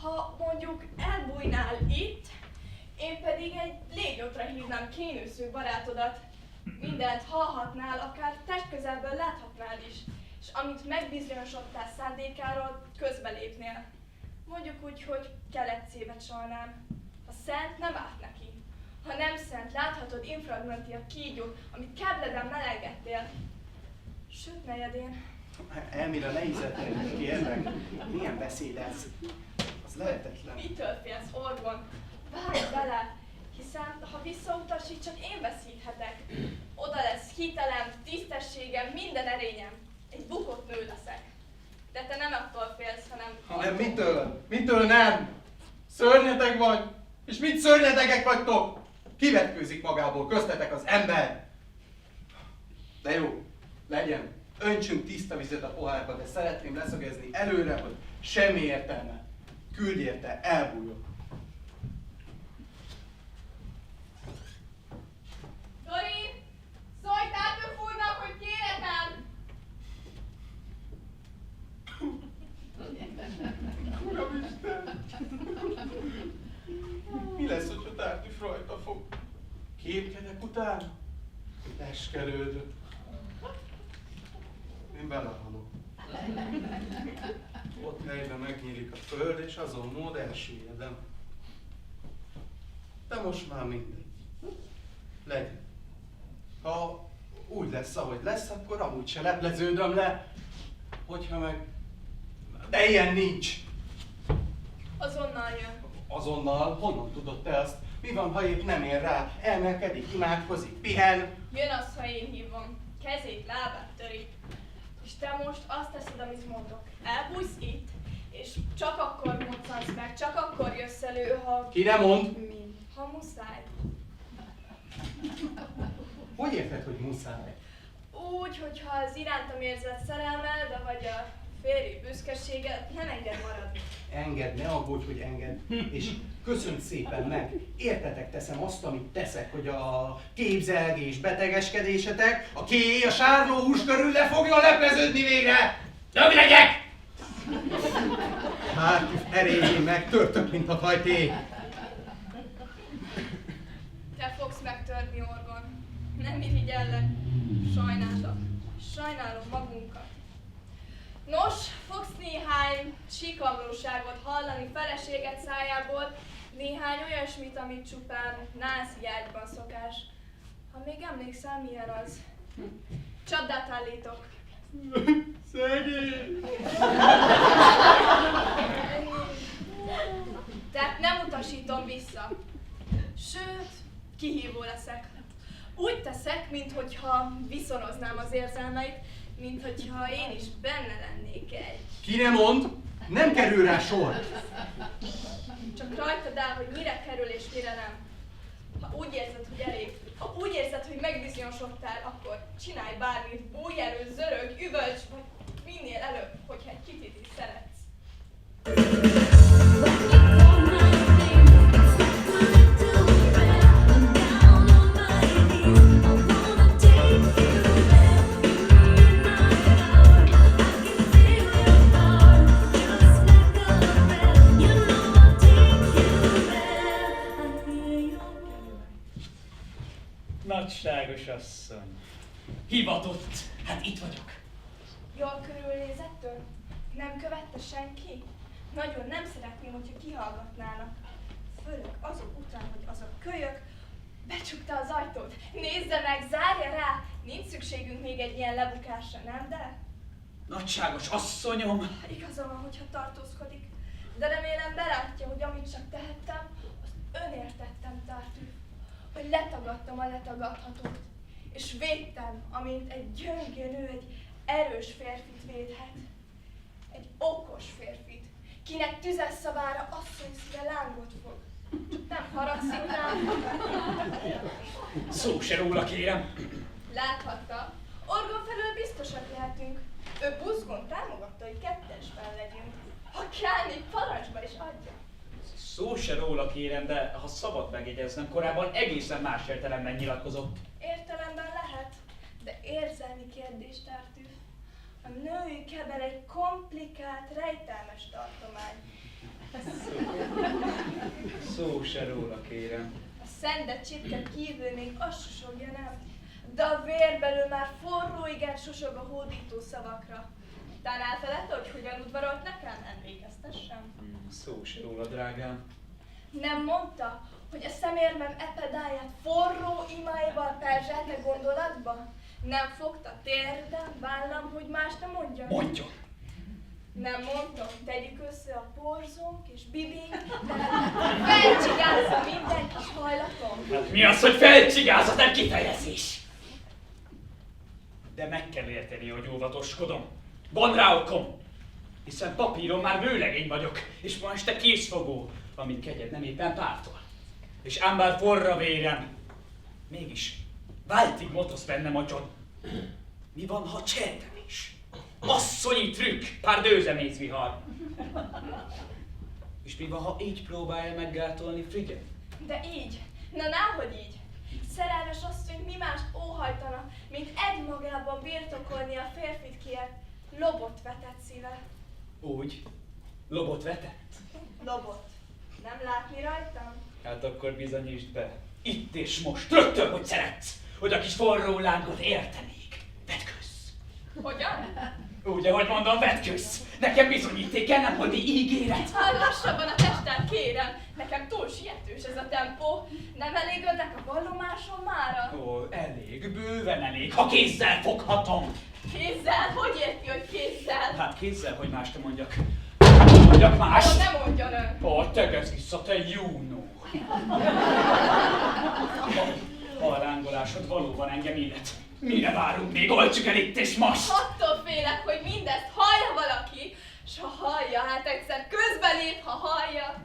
Speaker 10: Ha mondjuk elbújnál itt, én pedig egy légyotra hívnám kénősző barátodat. Mindent hallhatnál, akár testközelből láthatnád is, és amit megbizonyosodtál szándékáról, közbelépnél. Mondjuk úgy, hogy keletcébe csalnám. Ha szent, nem árt neki. Ha nem szent, láthatod infragmenti a kígyót, amit kábleden meleggettél. Sőt, negyedén.
Speaker 7: Elmire ne izzetlenj, kérlek. Milyen beszéd ez? Az lehetetlen.
Speaker 10: Mitől félsz, Orgon? Várj bele, hiszen ha visszautasít, csak én veszíthetek. Oda lesz hitelem, tisztességem, minden erényem. Egy bukott nő leszek. De te nem attól félsz, hanem...
Speaker 7: Nem, mitől? Mitől nem? Szörnyetek vagy? És mit szörnyetegek vagytok? Kivetkőzik magából köztetek az ember? De jó, legyen. Öntsünk tiszta vizet a pohárba, de szeretném leszögezni előre, hogy semmi értelme. Küldj érte, elbújok.
Speaker 10: Dori, szólj Tápőfúrnak, hogy kéretem!
Speaker 7: Uramisten! Mi lesz, hogyha Tártűf rajta fog? Képkedek után? Eskelődök. Én belehalok. Ott helyben megnyílik a föld, és azon mód elsüllyedem. De most már mindegy. Legyen. Ha úgy lesz, ahogy lesz, akkor amúgy se lepleződöm le. Hogyha meg... De ilyen nincs.
Speaker 10: Azonnal jön.
Speaker 7: Azonnal? Honnan tudod te azt? Mi van, ha épp nem ér rá? Elmelkedik, imádkozik, pihen?
Speaker 10: Jön az, ha én hívom. Kezét, lábát töri. És te most azt teszed, amit mondok. Elbújsz itt, és csak akkor moccansz meg, csak akkor jössz elő, ha...
Speaker 7: Ki nem mond?
Speaker 10: Ha muszáj.
Speaker 7: Hogy érted, hogy muszáj?
Speaker 10: Úgy, hogyha az irántam érzett szerelmed, vagy a férj büszkeséget, nem enged maradni.
Speaker 7: Engedd, ne aggódj, hogy engedd. És köszönj szépen meg. Értetek teszem azt, amit teszek, hogy a képzelgés betegeskedésetek, a kéj a sárlóhús körül le fogjon lepleződni végre! Döglegyek! Hát, erényén megtörtök, mint a hajté.
Speaker 10: Te fogsz megtörni, Orgon. Nem irigyellek. Sajnálom magunkat. Nos, fogsz néhány sikamlóságot hallani feleséget szájából, néhány olyasmit, amit csupán nászi ágyban szokás. Ha még emlékszel, milyen az. Csapdát állítok.
Speaker 7: Szegény!
Speaker 10: Tehát nem utasítom vissza. Sőt, kihívó leszek. Úgy teszek, minthogyha viszonoznám az érzelmeit, minthogyha én is benne lennék egy.
Speaker 7: Ki nem mond? Nem kerül rá sor.
Speaker 10: Csak rajtad áll, hogy mire kerül és mire nem. Ha úgy érzed, hogy elég, ha úgy érzed, hogy megbizonyosodtál, akkor csinálj bármit, bújj elő, zörög, üvölts, vagy minél előbb, hogyha egy kicsit is szeretsz.
Speaker 9: Nagyságos asszony. Hivatott. Hát itt vagyok.
Speaker 10: Jól körülnézettől? Nem követte senki? Nagyon nem szeretném, hogyha kihallgatnának. Főleg azok után, hogy az a kölyök becsukta az ajtót. Nézze meg, zárja rá! Nincs szükségünk még egy ilyen lebukásra, nem de?
Speaker 9: Nagyságos asszonyom.
Speaker 10: Igaza van, hogyha tartózkodik. De remélem belátja, hogy amit csak tehettem, azt önért tettem, Tártűf. Hogy letagadtam a letagadhatót. És védtem, amint egy gyöngő nő egy erős férfit védhet. Egy okos férfit, kinek tüzes szavára asszony szíve lángot fog. Csak nem haragszik rám.
Speaker 9: Szó se róla, kérem.
Speaker 10: Láthatta, Orgon felől biztosak lehetünk. Ő buzgón támogatta, hogy kettesben legyünk. Ha kell, még parancsba is adja.
Speaker 9: Szó se róla kérem, de ha szabad megjegyeznem, korábban egészen más értelemben nyilatkozott.
Speaker 10: Értelemben lehet, de érzelmi kérdés, Tartüf. A női kebel egy komplikált, rejtelmes tartomány.
Speaker 9: Szó se róla kérem.
Speaker 10: A szendet csipke kívül még azt susogja, nem? De a vér belül már forró igen susog a hódító szavakra. Tán elfeledte, hogy hogyan udvarolt nekem? Emlékeztessem.
Speaker 9: Szó se róla, drágám.
Speaker 10: Nem mondta, hogy a szemérmem epedáját forró imáival perzselte gondolatba? Nem fogta térdem, vállam, hogy más ne mondja?
Speaker 9: Mondjon!
Speaker 10: Nem mondtam, tegyük össze a porzónk és bibink, felcsigázza minden kis hajlatom.
Speaker 9: Hát mi az, hogy felcsigázza, nem kifejezés? De meg kell érteni, hogy óvatoskodom. Van rá okom, hiszen papíron már vőlegény vagyok, és ma este készfogó, amit kegyed nem éppen pártol. És ám bár forra vérem, mégis váltig motosz bennem agyon. Mi van, ha csertem is? Asszonyi trükk, pár dőzemész vihar. És mi van, ha így próbálja meggátolni Frigget?
Speaker 10: De így, na náhogy így. Szerelmes asszony mi mást óhajtana, mint egymagában birtokolni a férfit kiért, lobot vetett szíve.
Speaker 9: Úgy? Lobot vetett?
Speaker 10: Lobot. Nem látni rajtam?
Speaker 9: Hát akkor bizonyítsd be. Itt és most, rögtön, hogy szeretsz, hogy a kis forró lángot értenék. Vetkőzz!
Speaker 10: Hogyan?
Speaker 9: Úgy, ahogy mondom, vetkőzz! Nekem bizonyíték kell, nem holdi ígéret!
Speaker 10: Lassabban a testem, kérem! Nekem túl sietős ez a tempó. Nem elégednek a vallomásom mára?
Speaker 9: Ó, elég, bőven elég, ha kézzel foghatom!
Speaker 10: Kézzel? Hogy érti, hogy kézzel?
Speaker 9: Hát kézzel, hogy mást mondjak. Mondjak más!
Speaker 10: Ó, ne mondjon ön!
Speaker 9: Ó, tegezz vissza, te Juno! Ha a lángolásod valóban engem illet, mire várunk még? Oltsuk el itt és most!
Speaker 10: Attól félek, hogy mindezt hallja valaki, s ha hallja, hát egyszer közbelép, ha hallja.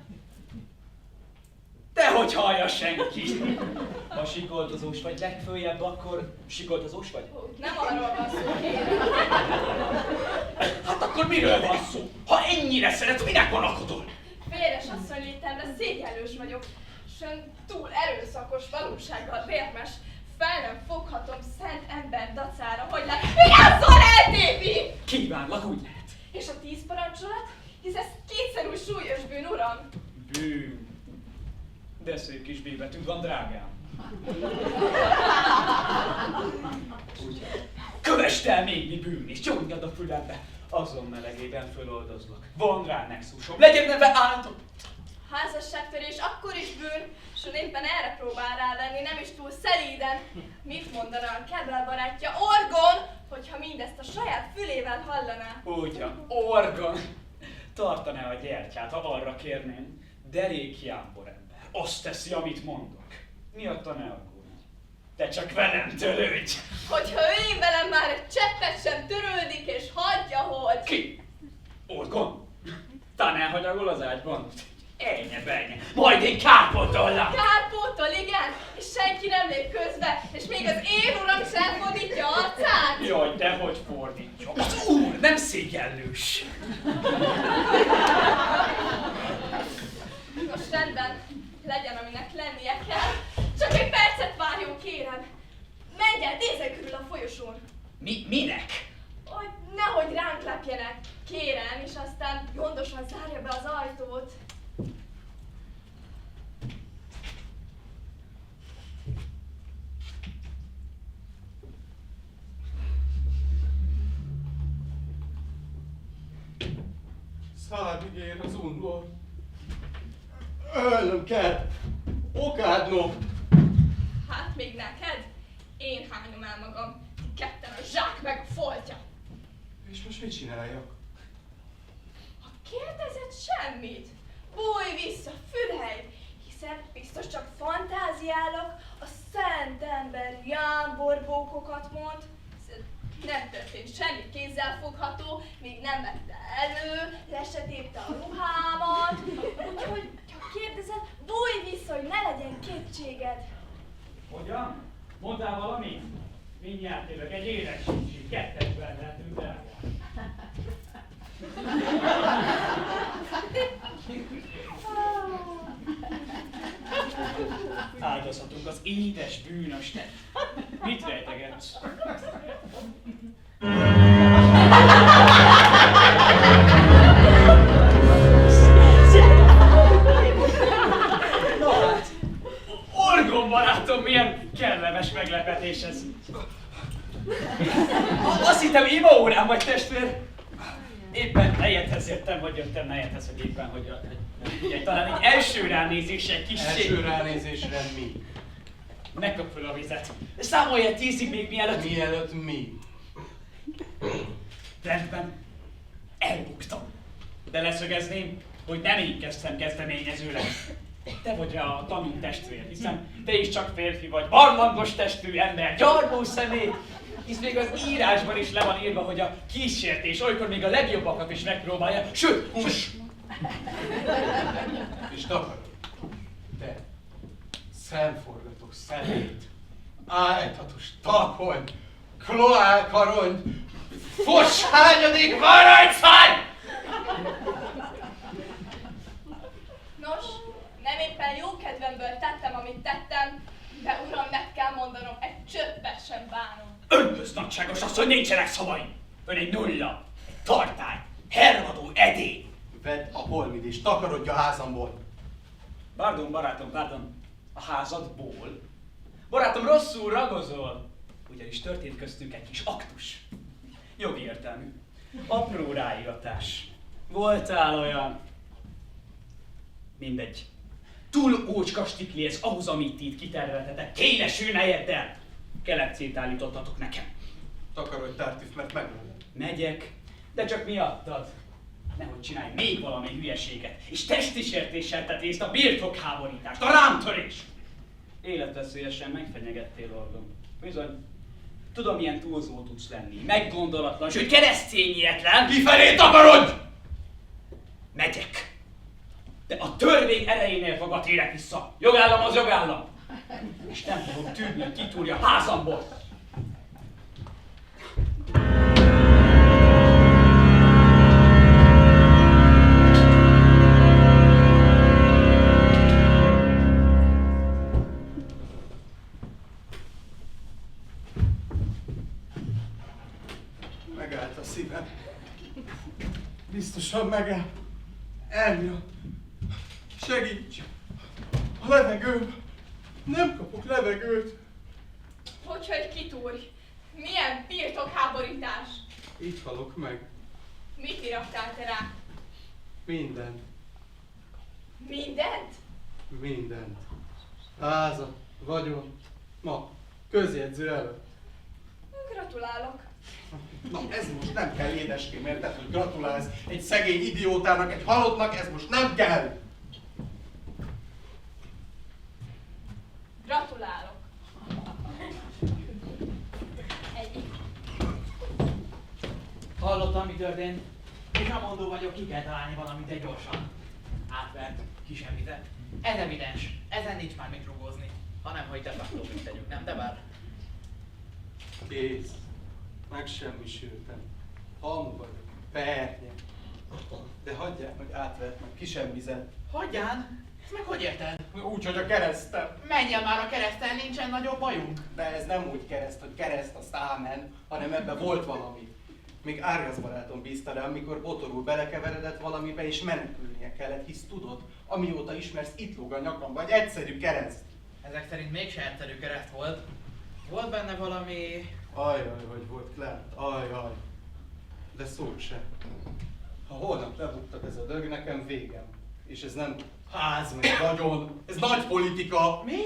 Speaker 9: Dehogy hallja senki! Ha sikoltozós vagy legfőjebb, akkor sikoltozós vagy?
Speaker 10: Ó, nem arról van szó, kérem.
Speaker 9: Hát akkor miről van szó? Ha ennyire szeret, minek vonakodol?
Speaker 10: Véres asszony létemre szégyellős vagyok, s ön túl erőszakos, valósággal vérmes. Fel nem foghatom szent ember dacára, hogy vigyázzon, eltépi!
Speaker 9: Kívánlak, úgy lehet.
Speaker 10: És a 10 parancsolat? Hisz ez kétszer úgy súlyos bűn, uram.
Speaker 9: Bűn. De szép kis bébetűd van, drágám. Úgy. Kövesd el még mi bűn is, csongjad a fülembe. Azon melegében föloldozlak. Von rá nexusom, legyen neve áldott.
Speaker 10: Házasságtörés akkor is bűn, s ön éppen erre próbál rávenni, nem is túl szelíden. Mit mondana a Kebel barátja Orgon, hogyha mindezt a saját fülével hallaná?
Speaker 9: Ugyan, Orgon. Tartaná a gyertyát, ha arra kérném. Derék jámbor ember. Azt teszi, amit mondok. Miatta ne aggódj. Te csak velem törődj.
Speaker 10: Hogyha ő én velem már egy cseppet sem törődik, és hagyja, hogy...
Speaker 9: Ki? Orgon? Tán elhagyagol az ágyban? Ennye-benye, majd én kárpótollak!
Speaker 10: Kárpótol, igen, és senki nem lép közbe, és még az én uram is elfordítja arcát!
Speaker 9: Jaj, dehogy fordítja. Az úr nem szégyellős.
Speaker 10: Most rendben, legyen, aminek lennie kell. Csak egy percet várjon, kérem. Menj el, nézzen körül a folyosón.
Speaker 9: Minek?
Speaker 10: Hogy nehogy ránk lepjenek, kérem, és aztán gondosan zárja be az ajtót.
Speaker 12: Szárny ér az unlor. Ölnöm kell. Okádnom.
Speaker 10: Hát még neked? Én hányom el magam. Ketten a zsák meg a foltja.
Speaker 12: És most mit csináljak?
Speaker 10: Ha kérdezed semmit, bújj vissza, fülhely, hiszen biztos csak fantáziálok, a szent ember jámborbókokat mond. Nem történt semmi kézzelfogható, még nem vette elő, le se tépte a ruhámat, úgyhogy ha kérdezed, bújj vissza, hogy ne legyen kétséged.
Speaker 9: Hogyan? Mondtál valamit? Mindjárt jövök, egy édes sincs, kettesben lehetünk el. Áldozhatunk az édes bűnösnek. Mit rejtegetsz? Na hát, Orgon barátom, milyen kellemes meglepetés ez. Azt hittem, imaórán vagy testvér. Éppen nejedhez jöttem, vagy jöttem nejedhez, hogy éppen, hogy ugye, talán egy első ránézésre kissé...
Speaker 7: Első ránézésre mi?
Speaker 9: Ne kap föl a vizet. Számolj el 10-ig még mielőtt...
Speaker 7: Mielőtt mi?
Speaker 9: Rendben. Elbuktam. De leszögezném, hogy nem én kezdtem kezdeményezőleg. Te vagy a tanú testvér, hiszen te is csak férfi vagy, barlangos testű ember, gyarló személy, hisz még az írásban is le van írva, hogy a kísértés olykor még a legjobbakat is megpróbálja, sőt,
Speaker 7: És takarod. Te, szemforgató szemét, ájtatos takony, kloálkarony, foshányadik maradszány!
Speaker 10: Nos, nem éppen jó kedvemből tettem, amit tettem, de uram, meg kell mondanom, egy csöppet sem bánom.
Speaker 9: Önhöz nagyságos az, hogy nincsenek szavai. Ön egy nulla, egy tartály, hervadó edény.
Speaker 7: Vedd a holmid és takarodj a házamból.
Speaker 9: Pardon, barátom, pardon. A házadból? Barátom, rosszul ragozol. Ugyanis történt köztünk egy kis aktus. Jogi értelmű. Apró ráigatás. Voltál olyan... Mindegy. Túl ócska stikli ez ahhoz, amit itt kiterveltetek. Kénesül nejeddel. Kelepcét állítottatok nekem.
Speaker 7: Takarodj, Tártif, mert megölöm.
Speaker 9: Megyek, de csak miattad. Nehogy csinálj még valami hülyeséget, és testi sértéssel tett részt a birtokháborítást, a rámtörést! Életveszélyesen megfenyegettél, Orgon. Bizony. Tudom, milyen túlzó tudsz lenni, meggondolatlan, sőt keresztényietlen.
Speaker 7: Kifelé takarodj!
Speaker 9: Megyek. De a törvény erejénél fogva térek vissza. Jogállam az jogállam. És nem fogok tűrni, hogy kitúrja a házamból.
Speaker 7: Megállt a szívem. Biztosan megáll. Elmia, segíts! A levegőm! Nem kapok levegőt!
Speaker 10: Hogy kitúrj? Milyen birtokháborítás?
Speaker 7: Itt halok meg.
Speaker 10: Mit irattál te rá?
Speaker 7: Mindent.
Speaker 10: Mindent?
Speaker 7: Mindent. Házat, vagyon, ma, közjegyző előtt.
Speaker 10: Gratulálok.
Speaker 7: Na, ez most nem kell, édeském, érted, hogy gratulálsz egy szegény idiótának, egy halottnak, ez most nem kell!
Speaker 10: Gratulálok.
Speaker 6: Hallottam, mi történt? És amondó vagyok, ki kell találni valamit egy gyorsan. Átvert, kisemmített. Ez evidens, ezen nincs már mit rugózni. Hanem, hogy de facto mit tegyünk, nem? De bár.
Speaker 7: Kész. Megsemmisültem. Hamu vagyok. Pernye. De hagyják meg átvert, meg kisemmizet.
Speaker 6: Hagyján? Ezt meg hogy érted?
Speaker 7: Úgy, hogy a keresztem.
Speaker 6: Menjen már a kereszten, nincsen nagyobb bajunk.
Speaker 7: De ez nem úgy kereszt, hogy kereszt, azt ámen, hanem ebben volt valami. Még Árgasz barátom bízta rá, amikor botorul belekeveredett valamibe, és menekülnie kellett, hisz tudod, amióta ismersz, itt lóg a nyakamba, egy egyszerű kereszt.
Speaker 6: Ezek szerint mégse egyszerű kereszt volt. Volt benne valami...
Speaker 7: Ajjaj, hogy volt Klent, ajjaj. De szó se. Ha holnap lebuktak ez a dög, nekem végem. És ez nem ház, meg vagyon, ez nagy politika.
Speaker 6: Mi?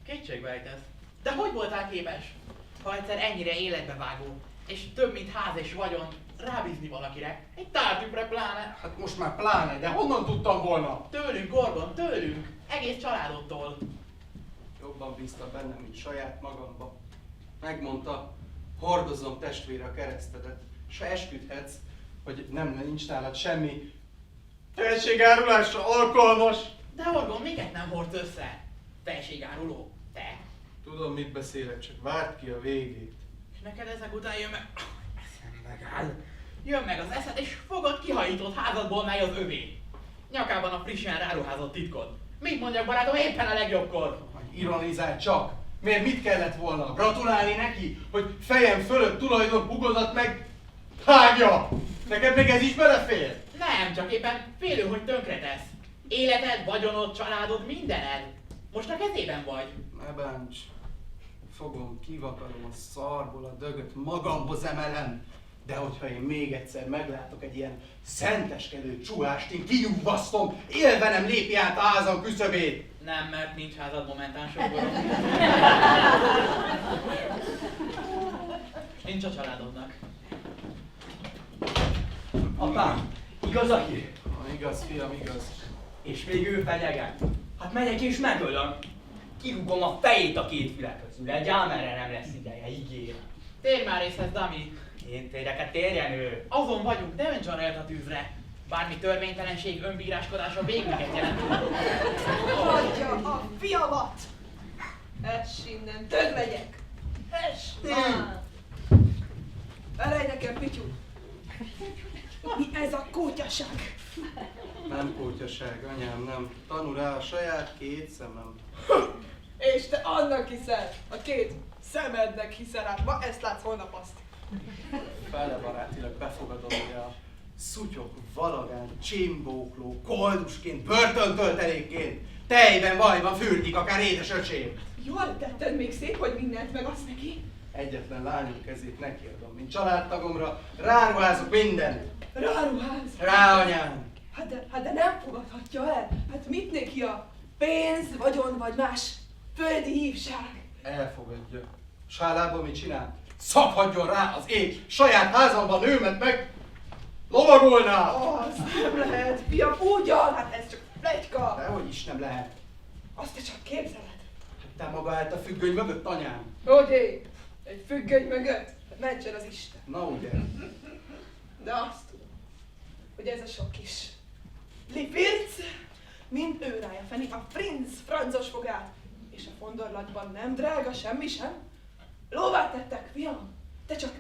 Speaker 6: Kétségbe ejtesz. De hogy voltál képes? Ha egyszer ennyire életbevágó, és több mint ház és vagyon rábízni valakire, egy tárgyükre pláne.
Speaker 7: Hát most már pláne, de honnan tudtam volna?
Speaker 6: Tőlünk, Gorgon, tőlünk, egész családodtól.
Speaker 7: Jobban bízta bennem, mint saját magamba. Megmondta, hordozom testvére a keresztedet. Se esküdhetsz, hogy nincs nálad semmi felségárulásra alkalmas.
Speaker 6: De Orgon, miket nem hordsz össze? Felségáruló? Te?
Speaker 12: Tudom, mit beszélek, csak várd ki a végét.
Speaker 6: És neked ezek után jön meg... Eszem megáll. Jön meg az eszed, és fogad kihajított házadból, mely az övé. Nyakában a frissen ráruházott titkod. Mit mondjak, barátom, éppen a legjobbkor?
Speaker 7: Ironizál csak. Miért mit kellett volna? Gratulálni neki, hogy fejem fölött tulajdon hugozat meg... Hágja! Neked még ez is belefér?
Speaker 6: Nem, csak éppen félő, hogy tönkretesz. Életed, vagyonod, családod, mindened. Most a kezében vagy.
Speaker 7: Ne bánts. Fogom, kivakarom a szarból a dögöt, magamhoz emelem. De hogyha én még egyszer meglátok egy ilyen szenteskedő csuhást, én kinyugvasztom, élve nem lépi át a házam küszöbét.
Speaker 6: Nem, mert nincs házad momentán, sógorom. És nincs a családodnak.
Speaker 4: Apám, igaz a hír?
Speaker 7: Igaz, fiam, igaz.
Speaker 4: És még ő fenyeget. Hát megyek és megölöm. Kirúgom a fejét a két füle közül, egy ám erre nem lesz ideje, ígérem.
Speaker 6: Térj már részhez, Dami.
Speaker 4: Én térjek, hát térjen ő.
Speaker 6: Azon vagyunk, ne önts a a tűzre. Bármi törvénytelenség, önbíráskodása végüket jelent.
Speaker 2: Hagyja a fiamat! Ess innen, dög legyek! Ess! Felej nekem, Pityu! Mi ez a kótyaság?
Speaker 7: Nem kótyaság, anyám, nem. Tanul rá a saját két szemem.
Speaker 2: És te annak hiszel, a két szemednek hiszel, hát ma ezt látsz, holnap azt.
Speaker 7: Felebarátilag befogadom, hogy a szutyok valagán, csimbókló, koldusként, börtöntöltelékként, tejben, vajban fürdik akár édes öcsém.
Speaker 2: Jól tetted még szép, hogy mindent megadsz neki?
Speaker 7: Egyetlen lányom kezét nekiadom, mint családtagomra, ráruházok mindent.
Speaker 2: Ráruház?
Speaker 7: Rá, anyám.
Speaker 2: Hát de nem fogadhatja el. Hát mit neki a pénz, vagyon vagy más földi hívság?
Speaker 7: Elfogadja. Sálából mit csinál? Szakadjon rá az ég, saját házamban nőmet meg lovagolná!
Speaker 2: Az nem lehet, fiam, ugyan, hát ez csak pletyka.
Speaker 7: Dehogy is nem lehet.
Speaker 2: Azt te csak képzeled.
Speaker 7: Hát te maga állt a függöny mögött, anyám.
Speaker 2: Hogy én? Egy függöny mögött? Mentsen az Isten.
Speaker 7: Na ugye.
Speaker 2: De azt tudom, hogy ez a sok kis lipirc mind ő rája feni a francos fogát. És a fondorlatban nem drága semmi sem. Lóvá tettek, fiam, te csak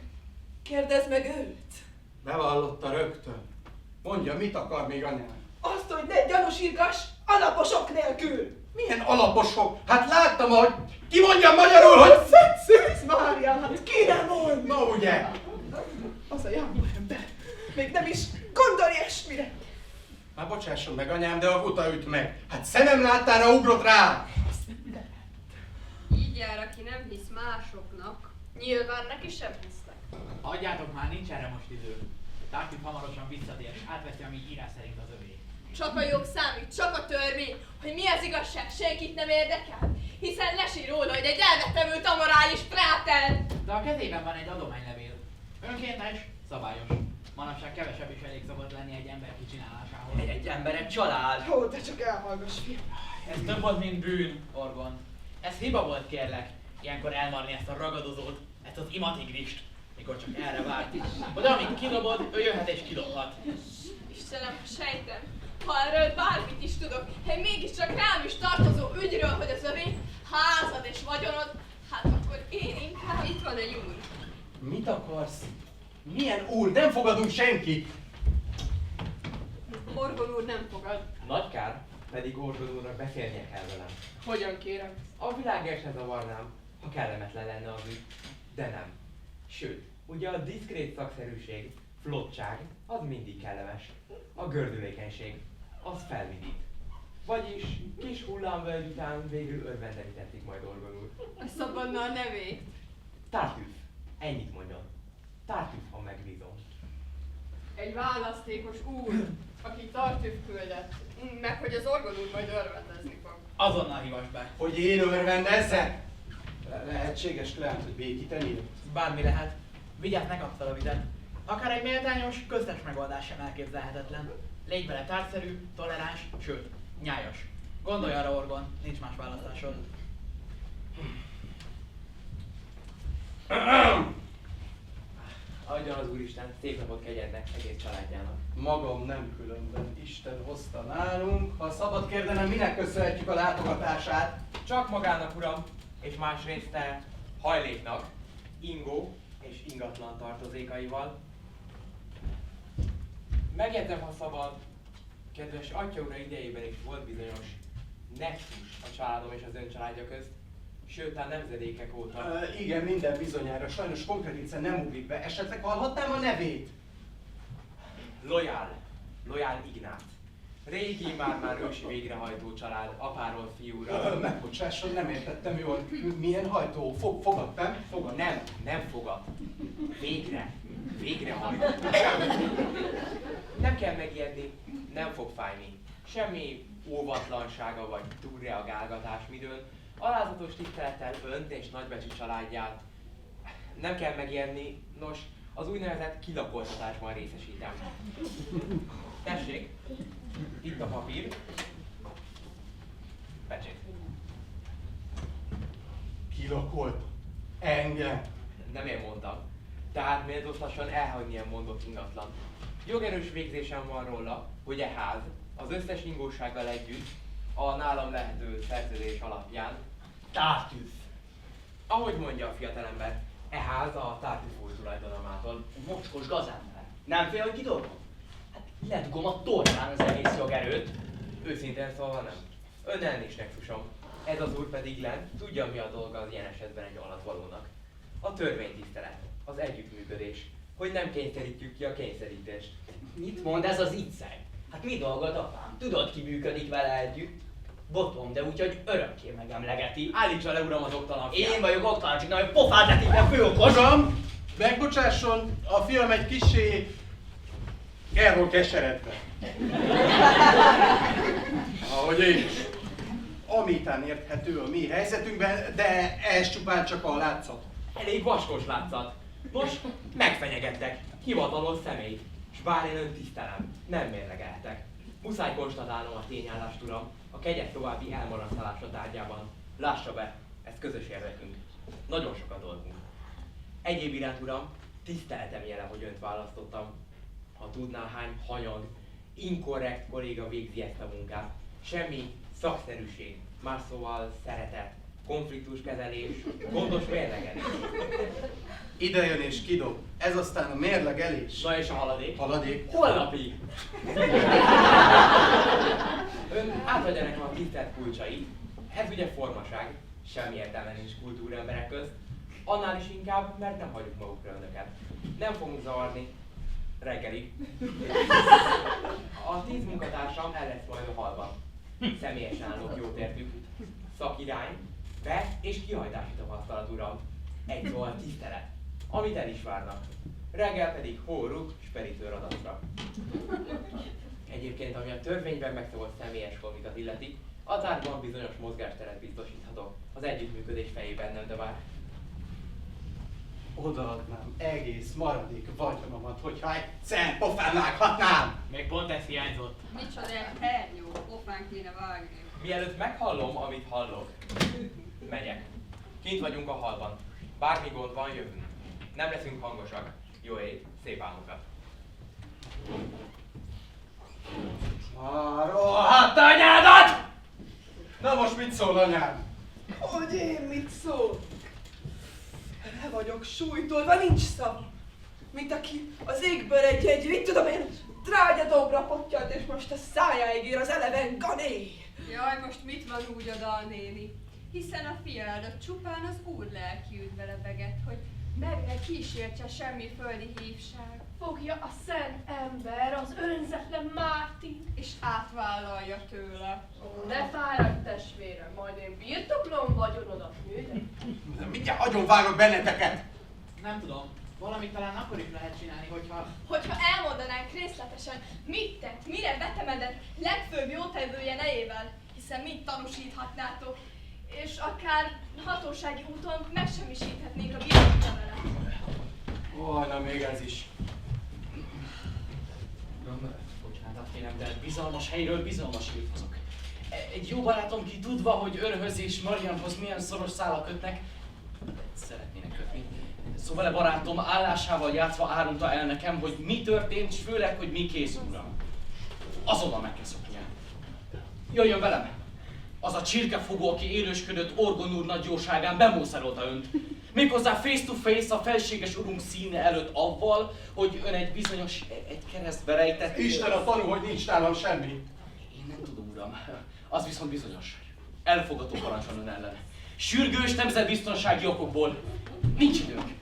Speaker 2: kérdezd meg őt.
Speaker 7: Bevallotta rögtön. Mondja, mit akar még anyám?
Speaker 2: Azt, hogy ne gyanúsítgass alaposok nélkül.
Speaker 7: Milyen alaposok? Hát láttam, hogy ki mondja magyarul, hogy...
Speaker 2: Szűz Mária, hát ki nem mond?
Speaker 7: Na ugye?
Speaker 2: Az a jámbor ember még nem is gondol ilyesmire.
Speaker 7: Már bocsásson meg, anyám, de a guta üt meg. Hát szemem láttára ugrott rá.
Speaker 3: Így jár, aki nem hisz másoknak.
Speaker 5: Nyilván neki sem hisznek.
Speaker 6: Hagyjátok már, nincs erre most idő. Tartjuk hamarosan visszatér, és átveszi a mi írás szerint az övé.
Speaker 10: Csak a jog számít, csak a törvény, hogy mi az igazság, senkit nem érdekel. Hiszen lesír róla, hogy egy elvetevült amorális frátel.
Speaker 6: De a kezében van egy adománylevél. Önkéntes, szabályos. Manapság kevesebb is elég szabad lenni egy ember kicsinálásához.
Speaker 4: Egy ember, egy család.
Speaker 2: Ó, te csak elhallgass, fiam.
Speaker 6: Ez több volt, mint bűn, Orgon. Ez hiba volt, kérlek. Ilyenkor elmarni ezt a ragadozót, ezt az imatigrist, mikor csak erre várt. Oda, amíg kidobod, ő jöhet és kidobhat.
Speaker 10: Istenem, sejtem, ha erről bármit is tudok, egy mégiscsak rám is tartozó ügyről, hogy az övé, házad és vagyonod, hát akkor én inkább... Itt van egy úr.
Speaker 7: Mit akarsz? Milyen úr? Nem fogadunk senkit!
Speaker 3: Orgon úr nem fogad.
Speaker 13: Nagy kár, pedig Orgon úrnak beszélnie kell velem.
Speaker 5: Hogyan kérem?
Speaker 13: A világért se zavarnám, ha kellemetlen lenne az ügy, de nem. Sőt, ugye a diszkrét szakszerűség, flottság, az mindig kellemes. A gördülékenység, az felvidít. Vagyis kis hullámvölgy után végül örvendenítették majd Orgon úr.
Speaker 3: Szabadna a nevét.
Speaker 13: Tartüff, ennyit mondjon. Tartüff, ha megbízom.
Speaker 3: Egy választékos úr, aki Tartüff küldett, meg hogy az Orgon úr majd örvendezni fog.
Speaker 6: Azonnal hívas be.
Speaker 7: Hogy én örvendezzek? Lehetséges lehet, hogy békíteni?
Speaker 6: Bármi lehet. Vigyázz, ne kapd fel a vizet. Akár egy méltányos, köztes megoldás sem elképzelhetetlen. Légy vele tárgyszerű, toleráns, sőt, nyájas. Gondolj arra, Orgon, nincs más választásod.
Speaker 13: Adjon az Úristen szép napot kegyednek egész családjának.
Speaker 7: Magam nem különben. Isten hozta nálunk. Ha szabad kérdenem, minek köszönhetjük a látogatását?
Speaker 9: Csak magának, uram.
Speaker 13: és másrészt te hajléknak, ingó és ingatlan tartozékaival. Megjegyzem, ha szabad, kedves atya ura idejében is volt bizonyos nexus a családom és az ön családja közt, sőt, a nemzedékek óta.
Speaker 7: Igen, minden bizonyára. Sajnos konkrétan nem ugrik be. Esetleg hallhatnám a nevét?
Speaker 13: Lojál Ignác. Régi, már ősi végrehajtó család, apáról fiúra.
Speaker 7: Megbocsásson, nem értettem jól. Milyen hajtó? Fogad, nem?
Speaker 13: Fogad. Nem fogad. Végrehajtó. Nem kell megijedni, nem fog fájni. Semmi óvatlansága vagy túlreagálgatás midőn. Alázatos tisztelettel önt és nagybecsű családját. Nem kell megijedni, nos, az úgynevezett kilakoltatásban részesítem. Tessék, itt a papír. Pecsét.
Speaker 7: Kilakolt? Engem?
Speaker 13: Nem én mondtam. Tehát méltóztasson elhagyni ilyen mondott ingatlan. Jogerős végzésem van róla, hogy e ház az összes ingósággal együtt a nálam lehető szerződés alapján tártűz. Ahogy mondja a fiatalember, e ház a tártűz úr tulajdonamától.
Speaker 4: Mocskos gazember. Nem fél, hogy kidolgom? Hát ledugom a torkán az egész jogerőt.
Speaker 13: Őszintén szólva nem. Önnel nincs nexusom. Ez az úr pedig lent tudja, mi a dolga az ilyen esetben egy alatvalónak. A törvénytisztelet, az együttműködés, hogy nem kényszerítjük ki a kényszerítést.
Speaker 4: Mit mond ez az icceg? Hát mi dolgod, apám? Tudod, ki működik vele együtt? Botom, de úgy, hogy örökké megemlegeti.
Speaker 13: Állítsa le, uram, az oktalan fiát.
Speaker 4: Én vagyok oktalan, csak nagyobb pofát letikben főokos.
Speaker 7: Uram, megbocsásson, a fiam egy kissé elról keseredve. Ahogy én is. Amitán érthető a mi helyzetünkben, de ez csupán csak a látszat.
Speaker 13: Elég vaskos látszat. Most megfenyegettek, hivatalos személy, s bár én önt tisztelem, nem mérlegeltek. Muszáj konstatálnom a tényállást, uram, a kegyes további elmarasztalása tárgyában. Lássa be, ez közös érdekünk. Nagyon sok a dolgunk. Egyéb iránt, uram, tiszteletem jele, hogy önt választottam. Ha tudná, hány hanyag, inkorrekt kolléga végzi ezt a munkát. Semmi szakszerűség, más szóval szeretet, konfliktuskezelés, gondos mérlegelés.
Speaker 7: Ide jön és kidob. Ez aztán a mérlegelés.
Speaker 13: Na és a haladék?
Speaker 7: Haladék?
Speaker 13: Holnapig! Ön átadja nekem a tisztelt kulcsait. Ez ugye formaság, semmi értelme nincs kultúremberek közt. Annál is inkább, mert nem hagyjuk magukra önöket. Nem fogunk zavarni reggelig. A 10 munkatársam el lesz majd a halban. Személyesen állok jót értük. Szakirány, be- és kihajtási tapasztalat, uram. Egy szóval tisztelet, amit el is várnak. Reggel pedig hóruk, speritőr adatra. Egyébként, ami a törvényben megszabott személyes holmikat illeti, a tárgyban bizonyos mozgásteret biztosíthatok. Az együttműködés fejében nem, de már.
Speaker 7: Odaadnám egész maradék vagyonomat, hogyha egyszer pofán vághatnám!
Speaker 6: Még pont ez hiányzott.
Speaker 3: Micsoda hernyó, pofán kéne vágni.
Speaker 13: Mielőtt meghallom, amit hallok, megyek. Kint vagyunk a halban. Bármi gond van, jövünk. Nem leszünk hangosak. Jó ét, szép álmokat.
Speaker 7: Hát anyádat! Na most mit szól anyám?
Speaker 2: Hogy én mit szól? Le vagyok súlytolva, nincs szav. Mint aki az égből egy, mit tudom én, trágyadombra pottyant, és most a szájáig ér az eleven gané.
Speaker 3: Jaj, most mit van úgy oda a néni? Hiszen a fiádat csupán az úr lelki üdvelebeget, hogy meg ne kísértse semmi földi hívság.
Speaker 5: Fogja a szent ember, az önzetlen Mártin,
Speaker 3: és átvállalja tőle.
Speaker 5: Ne fáradj, testvérem, majd én birtoklom vagyonodat, műde.
Speaker 7: Mindjárt agyonvágok benneteket!
Speaker 6: Nem tudom, valamit talán akkor is lehet csinálni,
Speaker 10: Hogyha elmondanánk részletesen, mit tett, mire betemedett legfőbb jótevője nejével, hiszen mind tanúsíthatnátok, és akár hatósági úton megsemmisíthetnénk a birtoklevelet.
Speaker 7: Ó, na még ez is.
Speaker 9: Bocsánat kérem, de bizalmas helyről bizalmas hírt hozok. Egy jó barátom ki tudva, hogy önhöz és Marianhoz milyen szoros szálak kötnek, szeretnének kötni. Szóval a barátom állásával játszva árulta el nekem, hogy mi történt, és főleg, hogy mi készül, uram. Azonnal meg kell szoknia. Jöjjön velem!
Speaker 14: Az a csirkefogó, aki élősködött Orgon úr nagy jóságán bemószerolta önt. Méghozzá face to face a felséges urunk színe előtt avval, hogy ön egy bizonyos, egy keresztbe rejtett...
Speaker 7: Isten a tanú, hogy nincs nálam semmi.
Speaker 14: Én nem tudom, uram. Az viszont bizonyos. Elfogadó parancs van ön ellen. Sürgős nemzetbiztonsági okokból. Nincs időnk.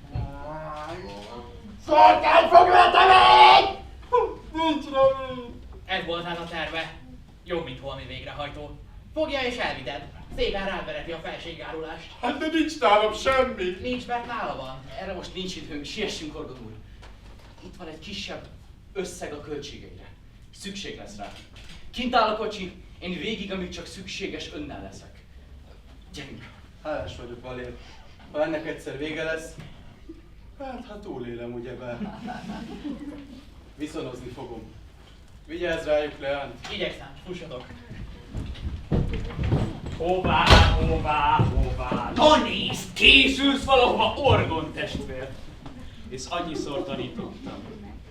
Speaker 6: Szolgált foglaltamény! Nincs remény! Ez volt hát a terve. Jobb, mint holmi végrehajtó. Fogja és elvited. Szépen rávereti a felségárulást.
Speaker 12: Hát de nincs nálam semmi.
Speaker 6: Nincs, mert nála van.
Speaker 14: Erre most nincs időnk, siessünk, Orgon úr. Itt van egy kisebb összeg a költségeire. Szükség lesz rá. Kint áll a kocsi, én végig, amíg csak szükséges, önnel leszek. Gyerünk!
Speaker 7: Hálás vagyok, Valér. Ha ennek egyszer vége lesz, hát túlélem, ugyebár. Viszonozni fogom. Vigyázz rájuk, Leánt!
Speaker 6: Igyekszem, fussatok.
Speaker 9: Hová? Na nézd, készülsz valahova, Orgon testvér! És annyiszor tanítottam.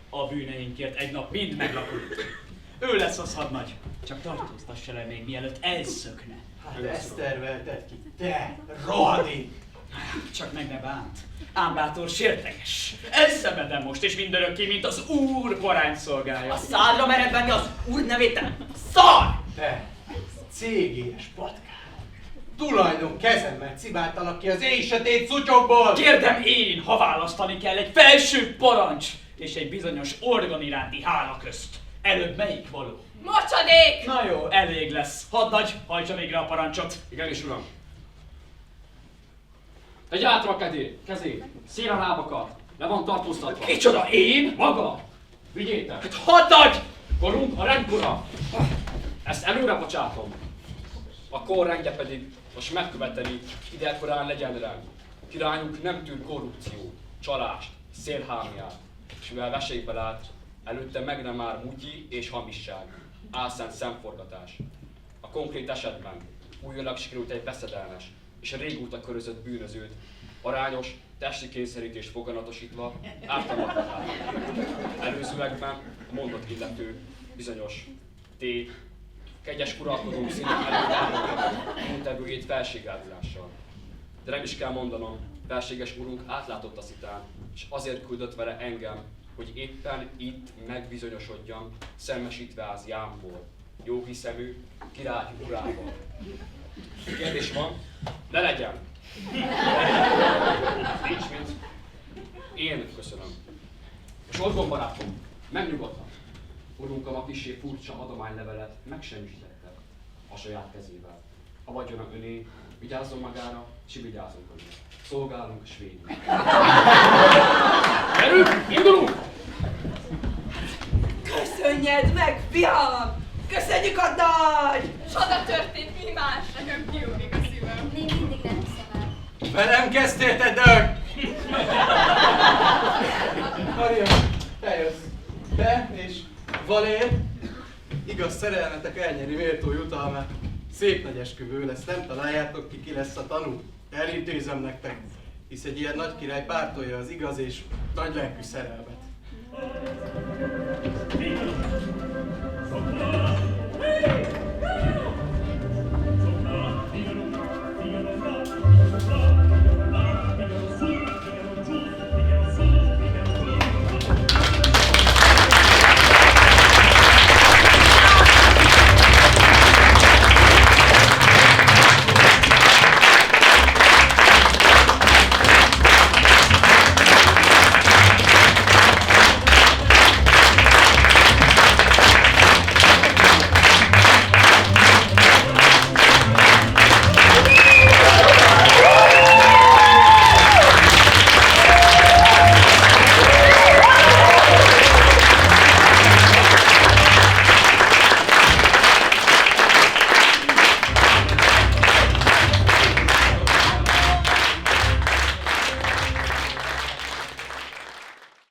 Speaker 9: A bűneinkért egy nap mind meglakulunk. Ő lesz az hadnagy. Csak tartóztassa le még, mielőtt elszökne.
Speaker 7: Hát ezt tervelted ki, te rohadék!
Speaker 9: Csak meg ne bánt. Ám bátor sérteges. Elszemedem most, és mindörökké, mint az Úr parányszolgája.
Speaker 4: A szádra mered venni az Úr nevét? Szar!
Speaker 7: Te, cégélyes patkán! Tulajdon kezemmel cibáltalak ki az éj sötét szutyokból!
Speaker 9: Kérdem én, ha választani kell egy felső parancs és egy bizonyos Orgon iránti hála közt. Előbb melyik való?
Speaker 10: Mocsadék!
Speaker 9: Na jó, elég lesz. Hadnagy, hajtsa végre a parancsot.
Speaker 15: Igenis, uram. Egy átra a kezét, szél a lábakat, le van tartóztatva.
Speaker 9: Kicsoda, én? Maga?
Speaker 15: Vigyétek!
Speaker 9: Hadnagy!
Speaker 15: Korunk a rendkora! Ezt előre bocsátom. A kor rendje pedig most megköveteli, idekorán legyen rend. Királyunk nem tűr korrupció, csalást, szélhámiát, és mivel vesélybe lát, előtte meg nem már mutyi és hamisság, álszent szemforgatás. A konkrét esetben újonnan sikerült egy veszedelmes és a régóta körözött bűnözőt arányos, testi kényszerítést foganatosítva ártalmatlanul. Előzőekben a mondat illető bizonyos tét, kegyes uralkodó színek előtt muntevőjét felségárulással. De nem is kell mondanom, felséges urunk átlátott a szitán, és azért küldött vele engem, hogy éppen itt megbizonyosodjam, szemmesítve az jámból, jó hiszemű király urával. Kérdés van, ne legyen! Nincs mit. Én köszönöm. És Orgon barátom, megnyugodtam. Urunkkal a kissé furcsa adománylevelet megsemmisítette a saját kezével. A vagyona öné, vigyázzon magára, és vigyázzunk öné. Szolgálunk a svédül. Gyerünk, indulunk!
Speaker 2: Köszönjed meg, fiam! Köszönjük a nagy!
Speaker 10: Csoda történt, mi más? Nekem kiugrik a szívem.
Speaker 8: Még mindig nem hiszem el.
Speaker 7: Velem kezdtél, te dög! Maria, te jössz. Te és Valér, igaz szerelmetek elnyeri méltó jutalmát. Szép nagy esküvő lesz, nem találjátok ki lesz a tanú. Elintézem nektek, hisz egy ilyen nagy király pártolja az igaz és nagy lelkű szerelmet.